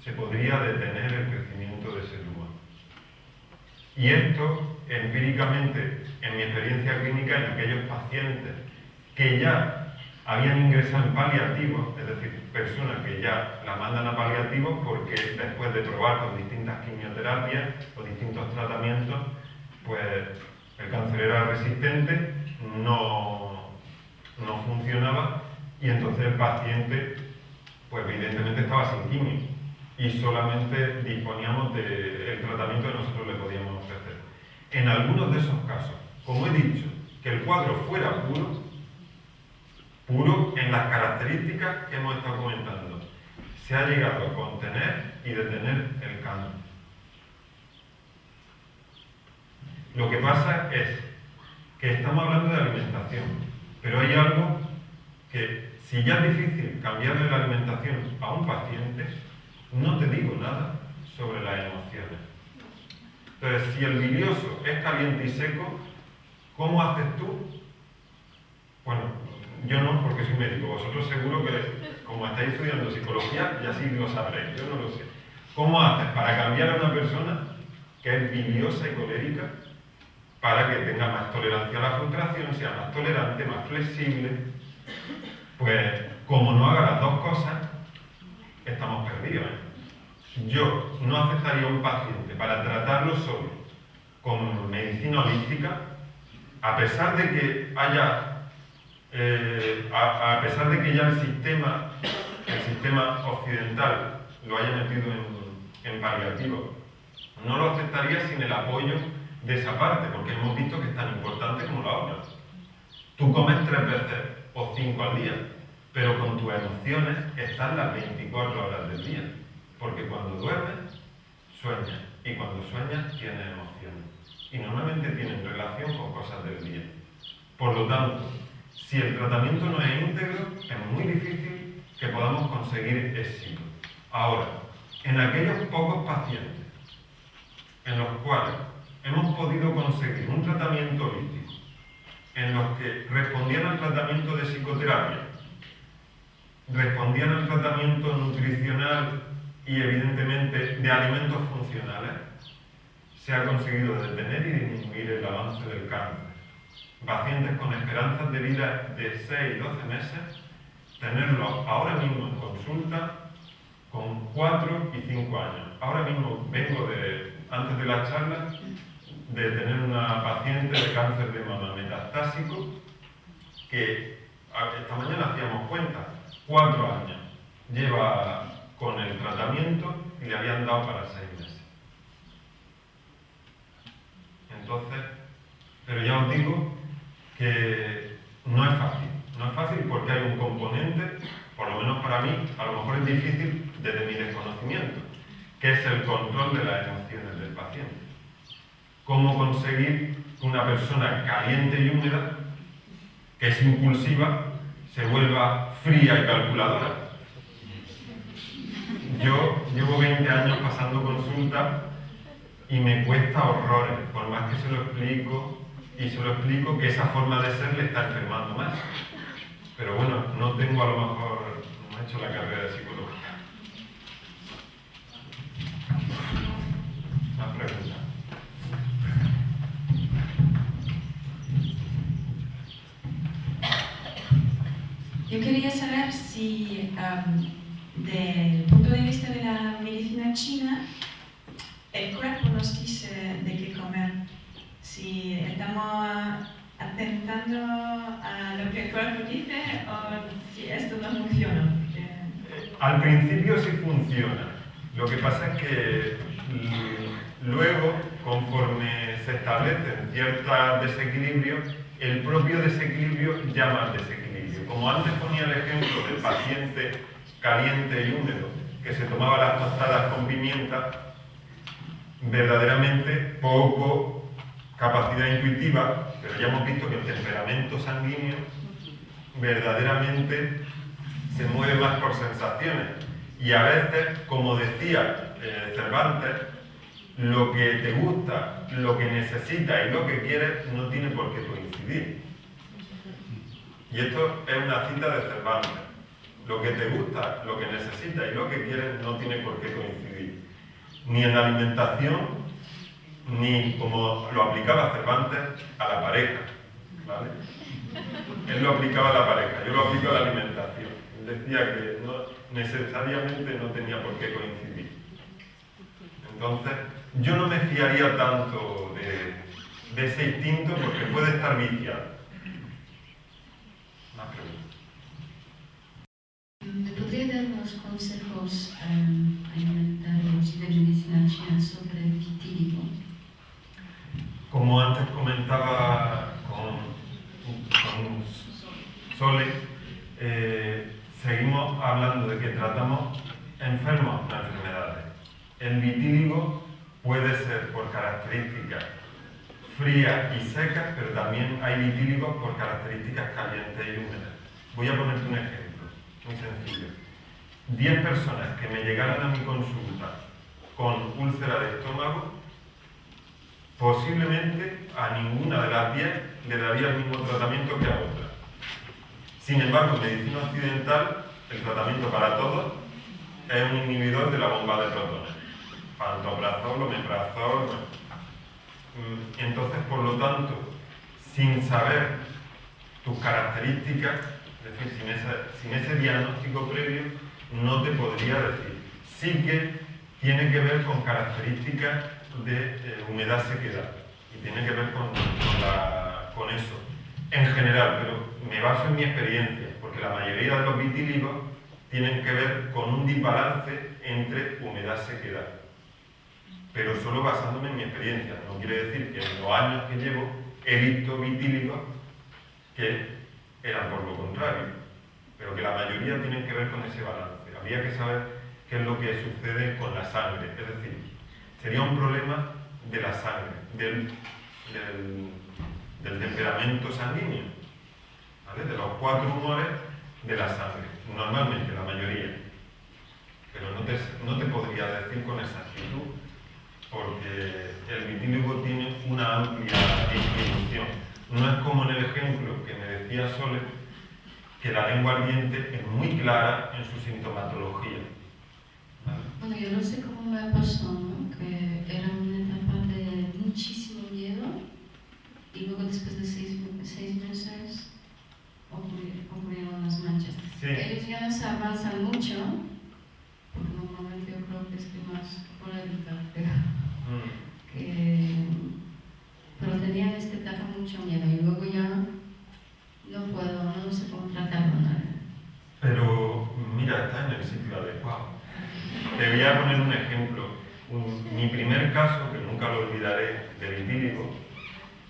A: se podría detener el crecimiento de ese tumor. Y esto, empíricamente, en mi experiencia clínica, en aquellos pacientes que ya habían ingresado en paliativos, es decir, personas que ya la mandan a paliativos porque después de probar con distintas quimioterapias o distintos tratamientos, pues el cáncer era resistente, no funcionaba y entonces el paciente, pues evidentemente estaba sin quimio y solamente disponíamos del tratamiento que nosotros le podíamos ofrecer. En algunos de esos casos, como he dicho, que el cuadro fuera puro en las características que hemos estado comentando, se ha llegado a contener y detener el cáncer. Lo que pasa es que estamos hablando de alimentación, pero hay algo que, si ya es difícil cambiarle la alimentación a un paciente, no te digo nada sobre las emociones. Entonces, si el bilioso es caliente y seco, ¿cómo haces tú? Bueno, yo no, porque soy médico. Vosotros seguro que, como estáis estudiando psicología, ya sí lo sabréis. Yo no lo sé. ¿Cómo haces para cambiar a una persona que es biliosa y colérica para que tenga más tolerancia a la frustración, sea más tolerante, más flexible? Pues como no haga las dos cosas, estamos perdidos, ¿eh? Yo no aceptaría a un paciente para tratarlo solo con medicina holística, a pesar de que haya, a pesar de que ya el sistema occidental lo haya metido en paliativo. No lo aceptaría sin el apoyo de esa parte, porque hemos visto que es tan importante como la otra. Tú comes 3 veces o 5 al día, pero con tus emociones están las 24 horas del día. Porque cuando duermes, sueñas. Y cuando sueñas, tienes emociones. Y normalmente tienen relación con cosas del día. Por lo tanto, si el tratamiento no es íntegro, es muy difícil que podamos conseguir éxito. Ahora, en aquellos pocos pacientes en los cuales hemos podido conseguir un tratamiento holístico, en los que respondían al tratamiento de psicoterapia, respondían al tratamiento nutricional y evidentemente de alimentos funcionales, se ha conseguido detener y disminuir el avance del cáncer. Pacientes con esperanzas de vida de 6 y 12 meses, tenerlos ahora mismo en consulta con 4 y 5 años. Ahora mismo vengo antes de la charla, de tener una paciente de cáncer de mama metastásico que esta mañana hacíamos cuenta, 4 años lleva con el tratamiento y le habían dado para 6 meses. Entonces, pero ya os digo que no es fácil. No es fácil porque hay un componente, por lo menos para mí, a lo mejor es difícil desde mi desconocimiento, que es el control de las emociones del paciente. Cómo conseguir que una persona caliente y húmeda, que es impulsiva, se vuelva fría y calculadora. Yo llevo 20 años pasando consulta y me cuesta horrores, por más que se lo explico, y se lo explico que esa forma de ser le está enfermando más. Pero bueno, no tengo a lo mejor, no he hecho la carrera de psicología. Más preguntas.
D: Yo quería saber si, desde el punto de vista de la medicina china, el cuerpo nos dice de qué comer. Si estamos atentando a lo que el cuerpo dice o si esto no funciona.
A: Al principio sí funciona. Lo que pasa es que luego, conforme se establecen ciertos desequilibrios, el propio desequilibrio llama al desequilibrio. Como antes ponía el ejemplo del paciente caliente y húmedo que se tomaba las tostadas con pimienta, verdaderamente poco capacidad intuitiva, pero ya hemos visto que el temperamento sanguíneo verdaderamente se mueve más por sensaciones. Y a veces, como decía Cervantes, lo que te gusta, lo que necesitas y lo que quieres no tiene por qué coincidir. Y esto es una cita de Cervantes. Lo que te gusta, lo que necesitas y lo que quieres no tiene por qué coincidir. Ni en la alimentación, ni como lo aplicaba Cervantes a la pareja, ¿vale? Él lo aplicaba a la pareja, yo lo aplico a la alimentación. Él decía que no, necesariamente no tenía por qué coincidir. Entonces, yo no me fiaría tanto de ese instinto porque puede estar viciado. Más preguntas.
E: ¿Me podría dar unos consejos alimentarios y de medicina china sobre el vitíligo?
A: Como antes comentaba con Sole, seguimos hablando de que tratamos enfermos, no enfermedades. El vitíligo puede ser por características frías y secas, pero también hay vitíligos por características calientes y húmedas. Voy a ponerte un ejemplo, muy sencillo. 10 personas que me llegaran a mi consulta con úlcera de estómago, posiblemente a ninguna de las 10 le daría el mismo tratamiento que a otra. Sin embargo, en medicina occidental, el tratamiento para todos es un inhibidor de la bomba de protones. pantoprazol, omeprazol. Entonces, por lo tanto, sin saber tus características, es decir, sin ese diagnóstico previo, no te podría decir. Sí que tiene que ver con características de humedad-sequedad y tiene que ver con eso en general, pero me baso en mi experiencia, porque la mayoría de los vitílicos tienen que ver con un desbalance entre humedad-sequedad, pero solo basándome en mi experiencia. No quiere decir que en los años que llevo he visto vitílicos que eran por lo contrario, pero que la mayoría tienen que ver con ese balance. Habría que saber qué es lo que sucede con la sangre, es decir, sería un problema de la sangre, del temperamento sanguíneo, ¿vale? De los 4 humores de la sangre, normalmente la mayoría, pero no te podría decir con exactitud, porque el vitíligo tiene una amplia distribución. No es como en el ejemplo que me decía Sole, que la lengua ardiente es muy clara en su sintomatología. ¿Vale?
E: Bueno, yo no sé cómo me pasó, ¿no? Que era una etapa de muchísimo miedo y luego después de 6 meses ocurrieron las manchas.
A: Sí.
E: Ellos ya no se avanzan mucho, porque normalmente yo creo que estoy más colérica, pero tenían esta etapa mucho miedo y luego ya no sé cómo tratarlo nada.
A: Pero mira, está en el sitio adecuado. Te voy a poner un ejemplo. Mi primer caso, que nunca lo olvidaré, de vitíligo,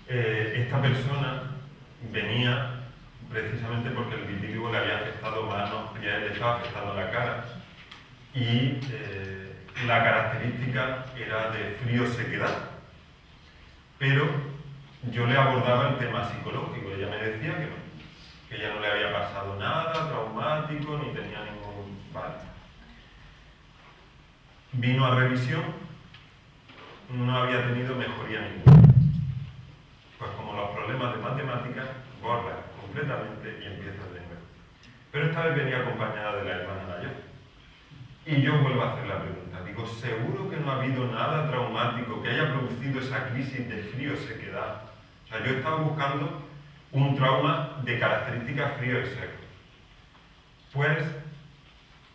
A: esta persona venía precisamente porque el vitíligo le había afectado manos, ya le estaba afectando la cara, y la característica era de frío-sequedad. Pero yo le abordaba el tema psicológico, ella me decía que ella no le había pasado nada traumático, ni tenía ningún... Vale. Vino a revisión, no había tenido mejoría ninguna. Pues como los problemas de matemáticas, borra completamente y empieza de nuevo. Pero esta vez venía acompañada de la hermana mayor. Y yo vuelvo a hacer la pregunta. Digo, ¿seguro que no ha habido nada traumático que haya producido esa crisis de frío-sequedad? O sea, yo estaba buscando un trauma de características frío y seco. Pues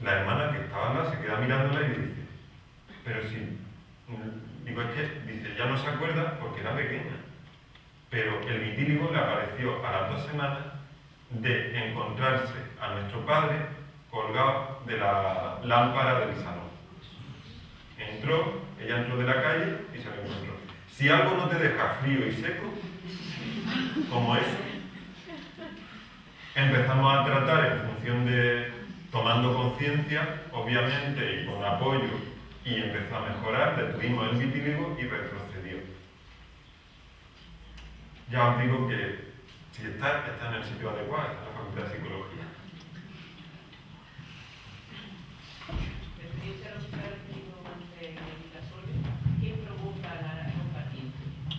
A: la hermana que estaba al lado se queda mirándola y dice, pero sí, digo, es que, dice, ya no se acuerda porque era pequeña, pero el vitíligo le apareció a las 2 semanas de encontrarse a nuestro padre colgado de la lámpara del salón. Ella entró de la calle y se lo encontró. Si algo no te deja frío y seco, como eso, empezamos a tratar en función de, tomando conciencia, obviamente, y con apoyo, y empezó a mejorar, detuvimos el vitíligo y retrocedió. Ya os digo que si está en el sitio adecuado, está en la Facultad de Psicología.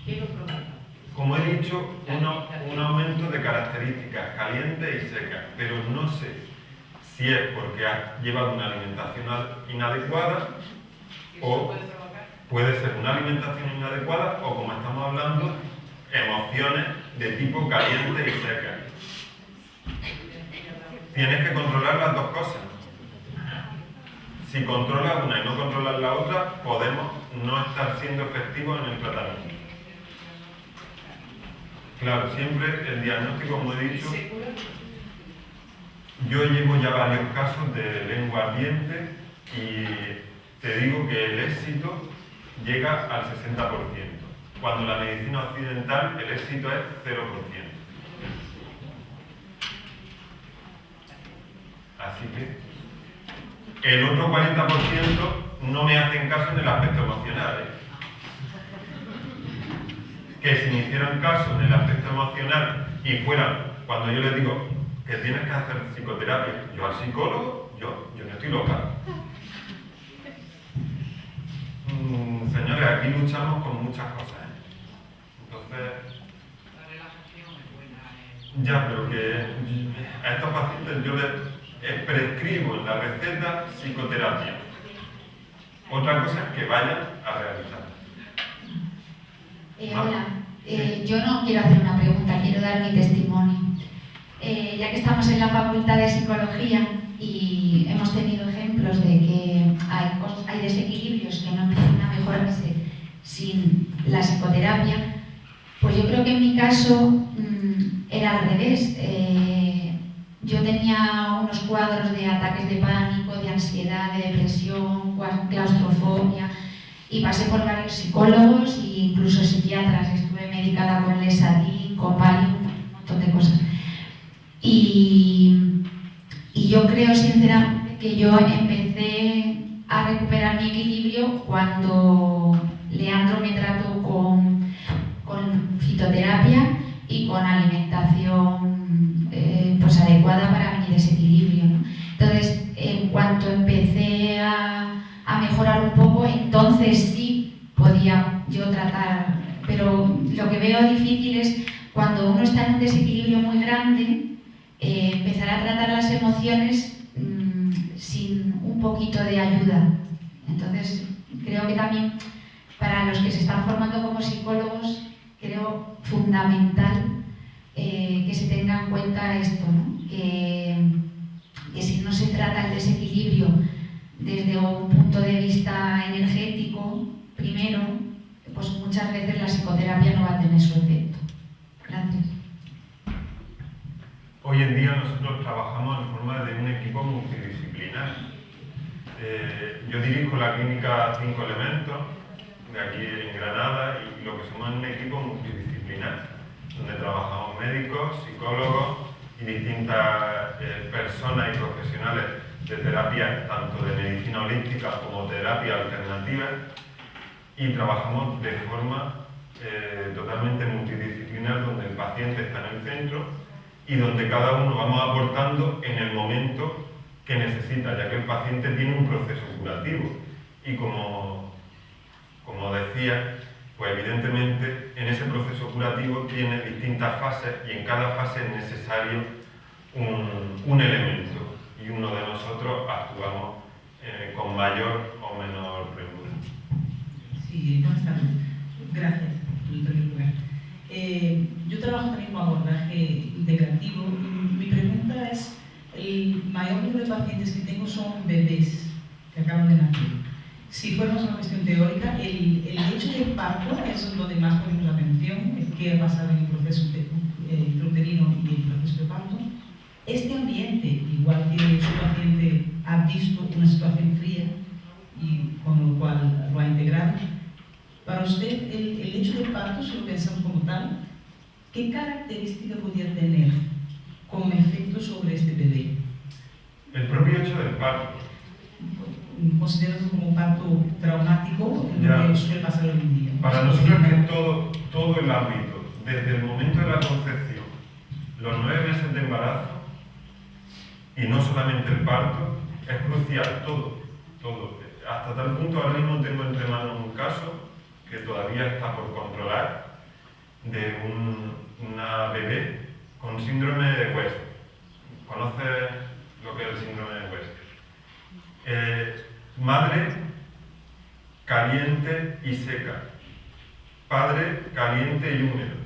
B: ¿Qué lo provoca?
A: Como he dicho, un aumento de características calientes y secas, pero no sé si es porque has llevado una alimentación inadecuada o puede ser una alimentación inadecuada o, como estamos hablando, emociones de tipo caliente y seca. Tienes que controlar las dos cosas. Si controlas una y no controlas la otra, podemos no estar siendo efectivos en el tratamiento. Claro, siempre el diagnóstico, como he dicho, yo llevo ya varios casos de lengua ardiente y te digo que el éxito llega al 60%, cuando en la medicina occidental el éxito es 0%. Así que el otro 40% no me hacen caso en el aspecto emocional, ¿eh? Que si me hicieran caso en el aspecto emocional y fueran, cuando yo les digo que tienes que hacer psicoterapia, yo al psicólogo, yo no estoy loca. Señores, aquí luchamos con muchas cosas, ¿eh? Entonces,
B: La relajación es buena.
A: ya, pero que a estos pacientes yo les prescribo en la receta psicoterapia. Otra cosa es que vayan a realizar.
F: Hola,
A: Sí.
F: yo no quiero hacer una pregunta, quiero dar mi testimonio. Ya que estamos en la Facultad de Psicología y hemos tenido ejemplos de que hay desequilibrios que no empiezan a mejorarse sin la psicoterapia, pues yo creo que en mi caso era al revés. Yo tenía unos cuadros de ataques de pánico, de ansiedad, de depresión, claustrofobia, y pasé por varios psicólogos e incluso psiquiatras. Estuve medicada con Lesatin, con Valium, un montón de cosas. Y yo creo sinceramente que yo empecé a recuperar mi equilibrio cuando Leandro me trató con fitoterapia y con alimentación pues adecuada para mi desequilibrio, ¿no? Entonces, en cuanto empecé a mejorar un poco, entonces sí podía yo tratar, pero lo que veo difícil es cuando uno está en un desequilibrio muy grande, empezar a tratar las emociones sin un poquito de ayuda. Entonces, creo que también para los que se están formando como psicólogos, creo fundamental que se tenga en cuenta esto, ¿no? Que si no se trata el desequilibrio desde un punto de vista energético, primero, pues muchas veces la psicoterapia no va a tener su efecto. Gracias.
A: Hoy en día nosotros trabajamos en forma de un equipo multidisciplinar. Yo dirijo la clínica 5 Elementos de aquí en Granada y lo que somos es un equipo multidisciplinar, donde trabajamos médicos, psicólogos y distintas personas y profesionales de terapia, tanto de medicina holística como terapia alternativa, y trabajamos de forma totalmente multidisciplinar, donde el paciente está en el centro y donde cada uno vamos aportando en el momento que necesita, ya que el paciente tiene un proceso curativo y como decía, pues evidentemente en ese proceso curativo tiene distintas fases y en cada fase es necesario un elemento y uno de nosotros actuamos con mayor o menor premura.
G: Sí, buenas tardes. Gracias por el primer lugar. Yo trabajo también con abordaje integrativo y mi pregunta es, el mayor número de pacientes que tengo son bebés que acaban de nacer. Si fuéramos una cuestión teórica, el hecho del parto es donde más ponemos atención, qué ha pasado en el proceso intrauterino y el proceso de parto. Este ambiente, igual que su paciente ha visto una situación fría y con lo cual lo ha integrado, para usted el hecho del parto, si lo pensamos como tal, ¿qué característica podría tener como efecto sobre este bebé?
A: El propio hecho del parto.
G: Considerado como parto traumático,
A: Ya.
G: lo que suele pasar hoy en día.
A: Para nosotros es que todo el ámbito, desde el momento de la concepción, los 9 meses de embarazo, y no solamente el parto, es crucial, todo. Hasta tal punto, ahora mismo tengo entre manos un caso que todavía está por controlar, de una bebé con síndrome de West. ¿Conoces lo que es el síndrome de West? Madre caliente y seca, padre caliente y húmedo.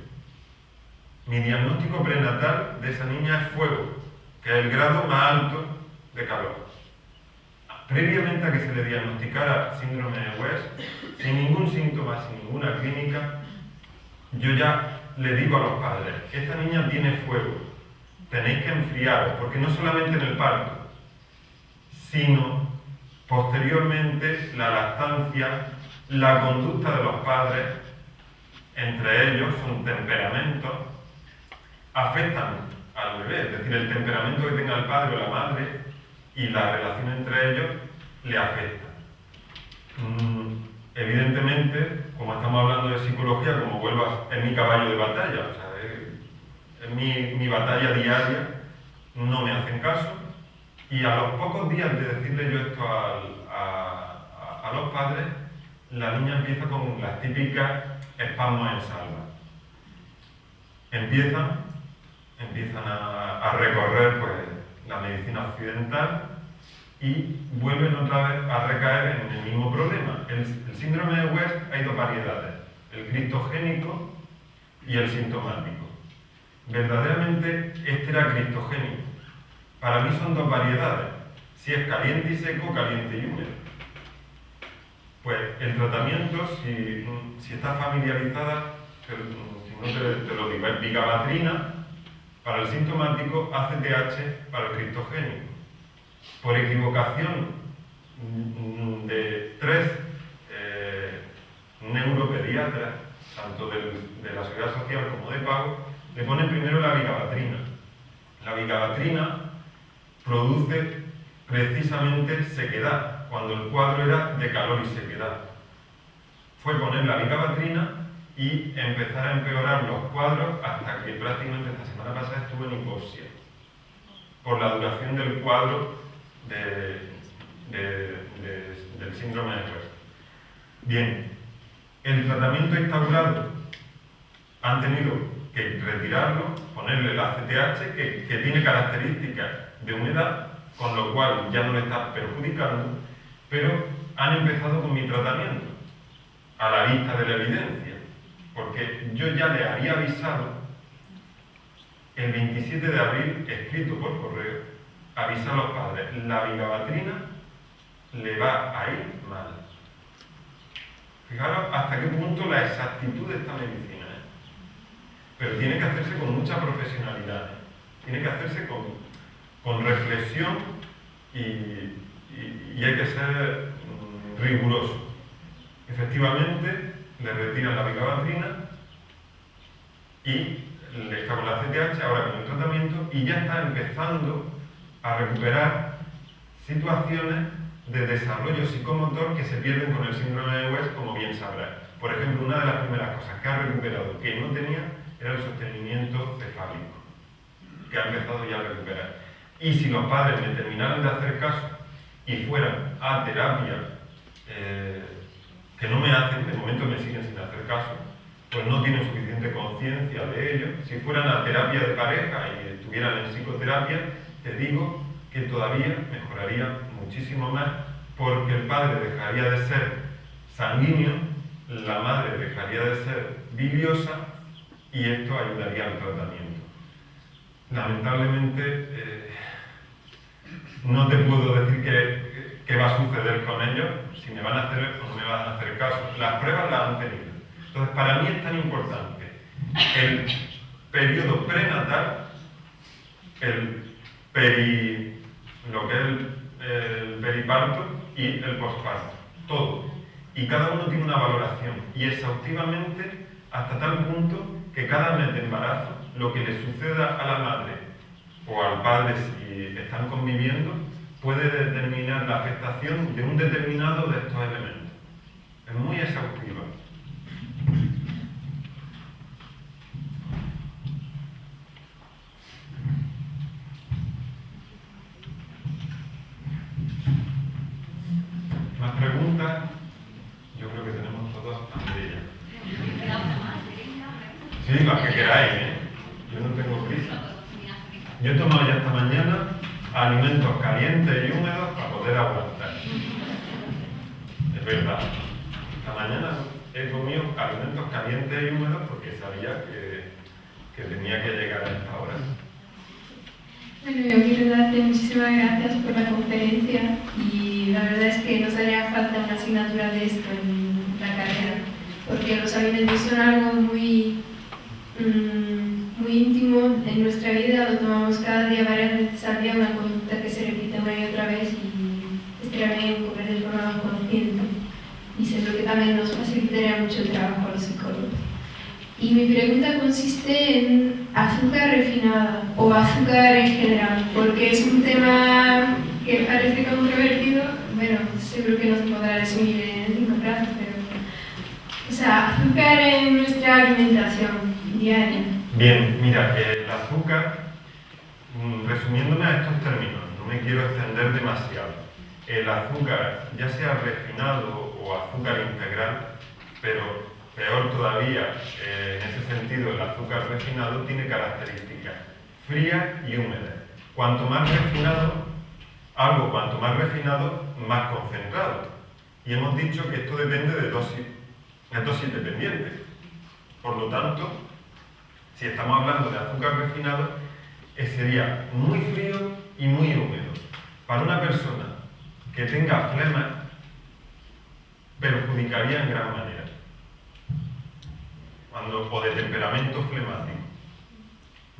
A: Mi diagnóstico prenatal de esa niña es fuego, que es el grado más alto de calor. Previamente a que se le diagnosticara síndrome de West, sin ningún síntoma, sin ninguna clínica, yo ya le digo a los padres, esta niña tiene fuego, tenéis que enfriaros, porque no solamente en el parto, sino posteriormente la lactancia, la conducta de los padres, entre ellos son temperamentos, afectan al bebé, es decir, el temperamento que tenga el padre o la madre y la relación entre ellos le afecta. Evidentemente, como estamos hablando de psicología, como vuelvo es mi caballo de batalla, o sea, es mi batalla diaria, no me hacen caso. Y a los pocos días de decirle yo esto a los padres, la niña empieza con las típicas espasmos en salva. Empiezan a recorrer pues, la medicina occidental y vuelven otra vez a recaer en el mismo problema. El síndrome de West hay dos variedades, el criptogénico y el sintomático. Verdaderamente este era criptogénico. Para mí son dos variedades, si es caliente y seco, caliente y húmedo. Pues el tratamiento, si está familiarizada, si no te lo digo, es vigabatrina para el sintomático, ACTH para el criptogénico. Por equivocación de 3 neuropediatras, tanto de la Seguridad Social como de pago, le ponen primero la vigabatrina. La vigabatrina produce precisamente sequedad, cuando el cuadro era de calor y sequedad. Fue poner la vigabatrina y empezar a empeorar los cuadros hasta que prácticamente esta semana pasada estuve en hipoxia, por la duración del cuadro del síndrome de West. Bien, el tratamiento instaurado han tenido que retirarlo, ponerle el ACTH que tiene características de humedad, con lo cual ya no le está perjudicando, pero han empezado con mi tratamiento a la vista de la evidencia, porque yo ya le había avisado el 27 de abril, escrito por correo, avisar a los padres, la vigabatrina le va a ir mal. Fijaros hasta qué punto la exactitud de esta medicina, pero tiene que hacerse con mucha profesionalidad, tiene que hacerse con reflexión y hay que ser riguroso. Efectivamente, le retiran la vigabatrina y le está con la CTH, ahora con el tratamiento, y ya está empezando a recuperar situaciones de desarrollo psicomotor que se pierden con el síndrome de West, como bien sabrás. Por ejemplo, una de las primeras cosas que ha recuperado que no tenía era el sostenimiento cefálico, que ha empezado ya a recuperar. Y si los padres me terminaran de hacer caso y fueran a terapia, que no me hacen, de momento me siguen sin hacer caso, pues no tienen suficiente conciencia de ello. Si fueran a terapia de pareja y estuvieran en psicoterapia, te digo que todavía mejoraría muchísimo más, porque el padre dejaría de ser sanguíneo, la madre dejaría de ser biliosa y esto ayudaría al tratamiento. Lamentablemente no te puedo decir qué va a suceder con ellos, si me van a hacer o no me van a hacer caso. Las pruebas las han tenido. Entonces, para mí es tan importante el periodo prenatal, lo que es el periparto y el posparto, todo. Y cada uno tiene una valoración y exhaustivamente hasta tal punto que cada mes de embarazo lo que le suceda a la madre o al padre si están conviviendo puede determinar la afectación de un determinado de estos elementos. Es muy exhaustiva. ¿Más preguntas? Yo creo que tenemos todos Andrea. Sí, las que queráis, Yo no tengo prisa. Yo he tomado ya esta mañana alimentos calientes y húmedos para poder aguantar. Es verdad. Esta mañana he comido alimentos calientes y húmedos porque sabía que tenía que llegar a esta hora.
H: Bueno, yo quiero darte muchísimas gracias por la conferencia y la verdad es que nos haría falta una asignatura de esto en la carrera, porque los alimentos son algo muy íntimo en nuestra vida, lo tomamos cada día, varias veces al día, una conducta que se repite una y otra vez y estaría bien comer de forma más consciente y seguro que también nos facilitaría mucho el trabajo a los psicólogos. Y mi pregunta consiste en azúcar refinada o azúcar en general, porque es un tema que parece controvertido, bueno, seguro que no se podrá resumir en 5 frases, pero... O sea, azúcar en nuestra alimentación diaria.
A: Bien, mira, el azúcar, resumiéndome a estos términos, no me quiero extender demasiado. El azúcar, ya sea refinado o azúcar integral, pero peor todavía, en ese sentido, el azúcar refinado tiene características frías y húmedas. Cuanto más refinado, algo cuanto más refinado, más concentrado. Y hemos dicho que esto depende de dosis dependientes. Por lo tanto, si estamos hablando de azúcar refinado, sería muy frío y muy húmedo. Para una persona que tenga flema, perjudicaría en gran manera. O de temperamento flemático,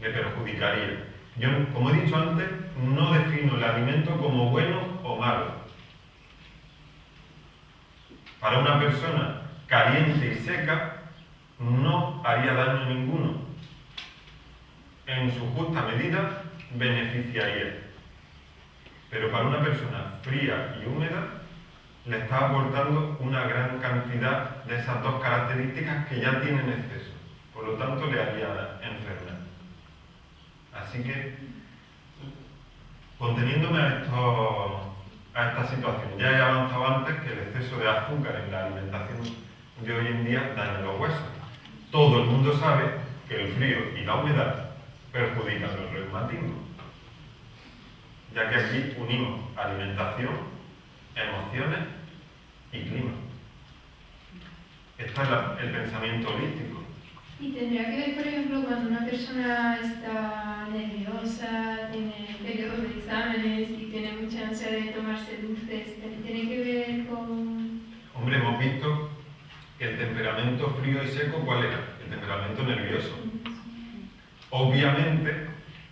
A: le perjudicaría. Yo, como he dicho antes, no defino el alimento como bueno o malo. Para una persona caliente y seca, no haría daño ninguno. En su justa medida, beneficiaría. Pero para una persona fría y húmeda, le está aportando una gran cantidad de esas dos características que ya tienen exceso. Por lo tanto, le haría enfermar. Así que, conteniéndome a esta situación, ya he avanzado antes que el exceso de azúcar en la alimentación de hoy en día daña los huesos. Todo el mundo sabe que el frío y la humedad perjudican los reumatismos, ya que aquí unimos alimentación, emociones y clima. Este es el pensamiento holístico.
H: Y tendría que ver, por ejemplo, cuando una persona está nerviosa, tiene periodos de exámenes y tiene mucha ansia de tomarse dulces, ¿tiene que ver con...?
A: Hombre, hemos visto que el temperamento frío y seco, ¿cuál era? El temperamento nervioso. Obviamente,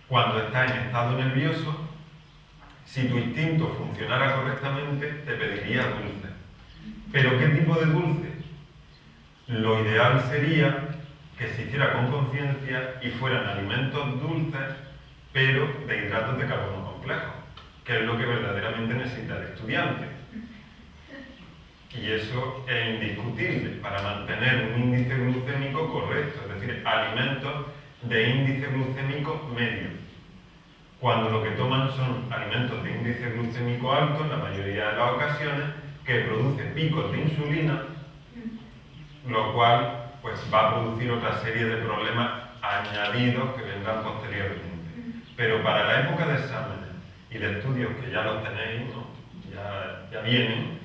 A: cuando estás en estado nervioso, si tu instinto funcionara correctamente, te pediría dulce. ¿Pero qué tipo de dulce? Lo ideal sería que se hiciera con conciencia y fueran alimentos dulces, pero de hidratos de carbono complejos, que es lo que verdaderamente necesita el estudiante. Y eso es indiscutible para mantener un índice glucémico correcto, es decir, alimentos de índice glucémico medio. Cuando lo que toman son alimentos de índice glucémico alto, en la mayoría de las ocasiones, que producen picos de insulina, lo cual pues, va a producir otra serie de problemas añadidos que vendrán posteriormente. Pero para la época de exámenes y de estudios, que ya los tenéis, ¿no? ya vienen,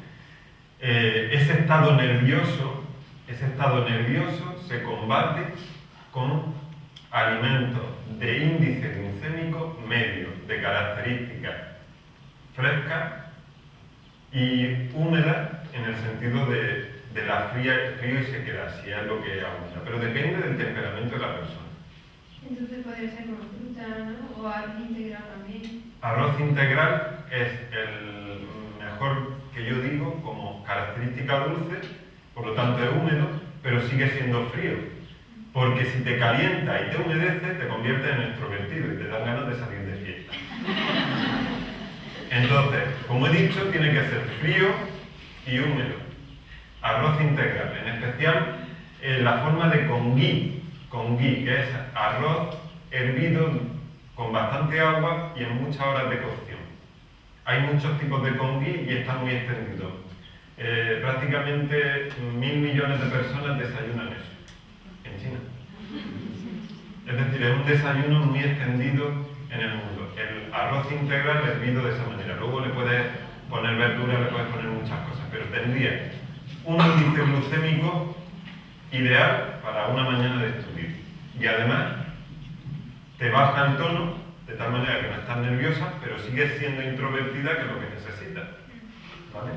A: ese estado nervioso se combate con alimentos de índice glucémico medio, de características frescas y húmedas en el sentido de la frío y sequedad, si es lo que aumenta. Pero depende del temperamento de la persona.
H: Entonces podría ser como fruta, ¿no? O arroz integral también.
A: Arroz integral es el mejor que yo digo como característica dulce, por lo tanto es húmedo, pero sigue siendo frío. Porque si te calienta y te humedece, te convierte en extrovertido y te dan ganas de salir de fiesta. Entonces, como he dicho, tiene que ser frío y húmedo. Arroz integral, en especial la forma de congui, que es arroz hervido con bastante agua y en muchas horas de cocción. Hay muchos tipos de congui y está muy extendido. Prácticamente 1.000 millones de personas desayunan eso en China. Es decir, es un desayuno muy extendido en el mundo. El arroz integral hervido de esa manera. Luego le puedes poner verduras, le puedes poner muchas cosas, pero tendría un índice glucémico ideal para una mañana de estudio. Y además, te baja el tono, de tal manera que no estás nerviosa, pero sigues siendo introvertida, que es lo que necesitas. ¿Vale?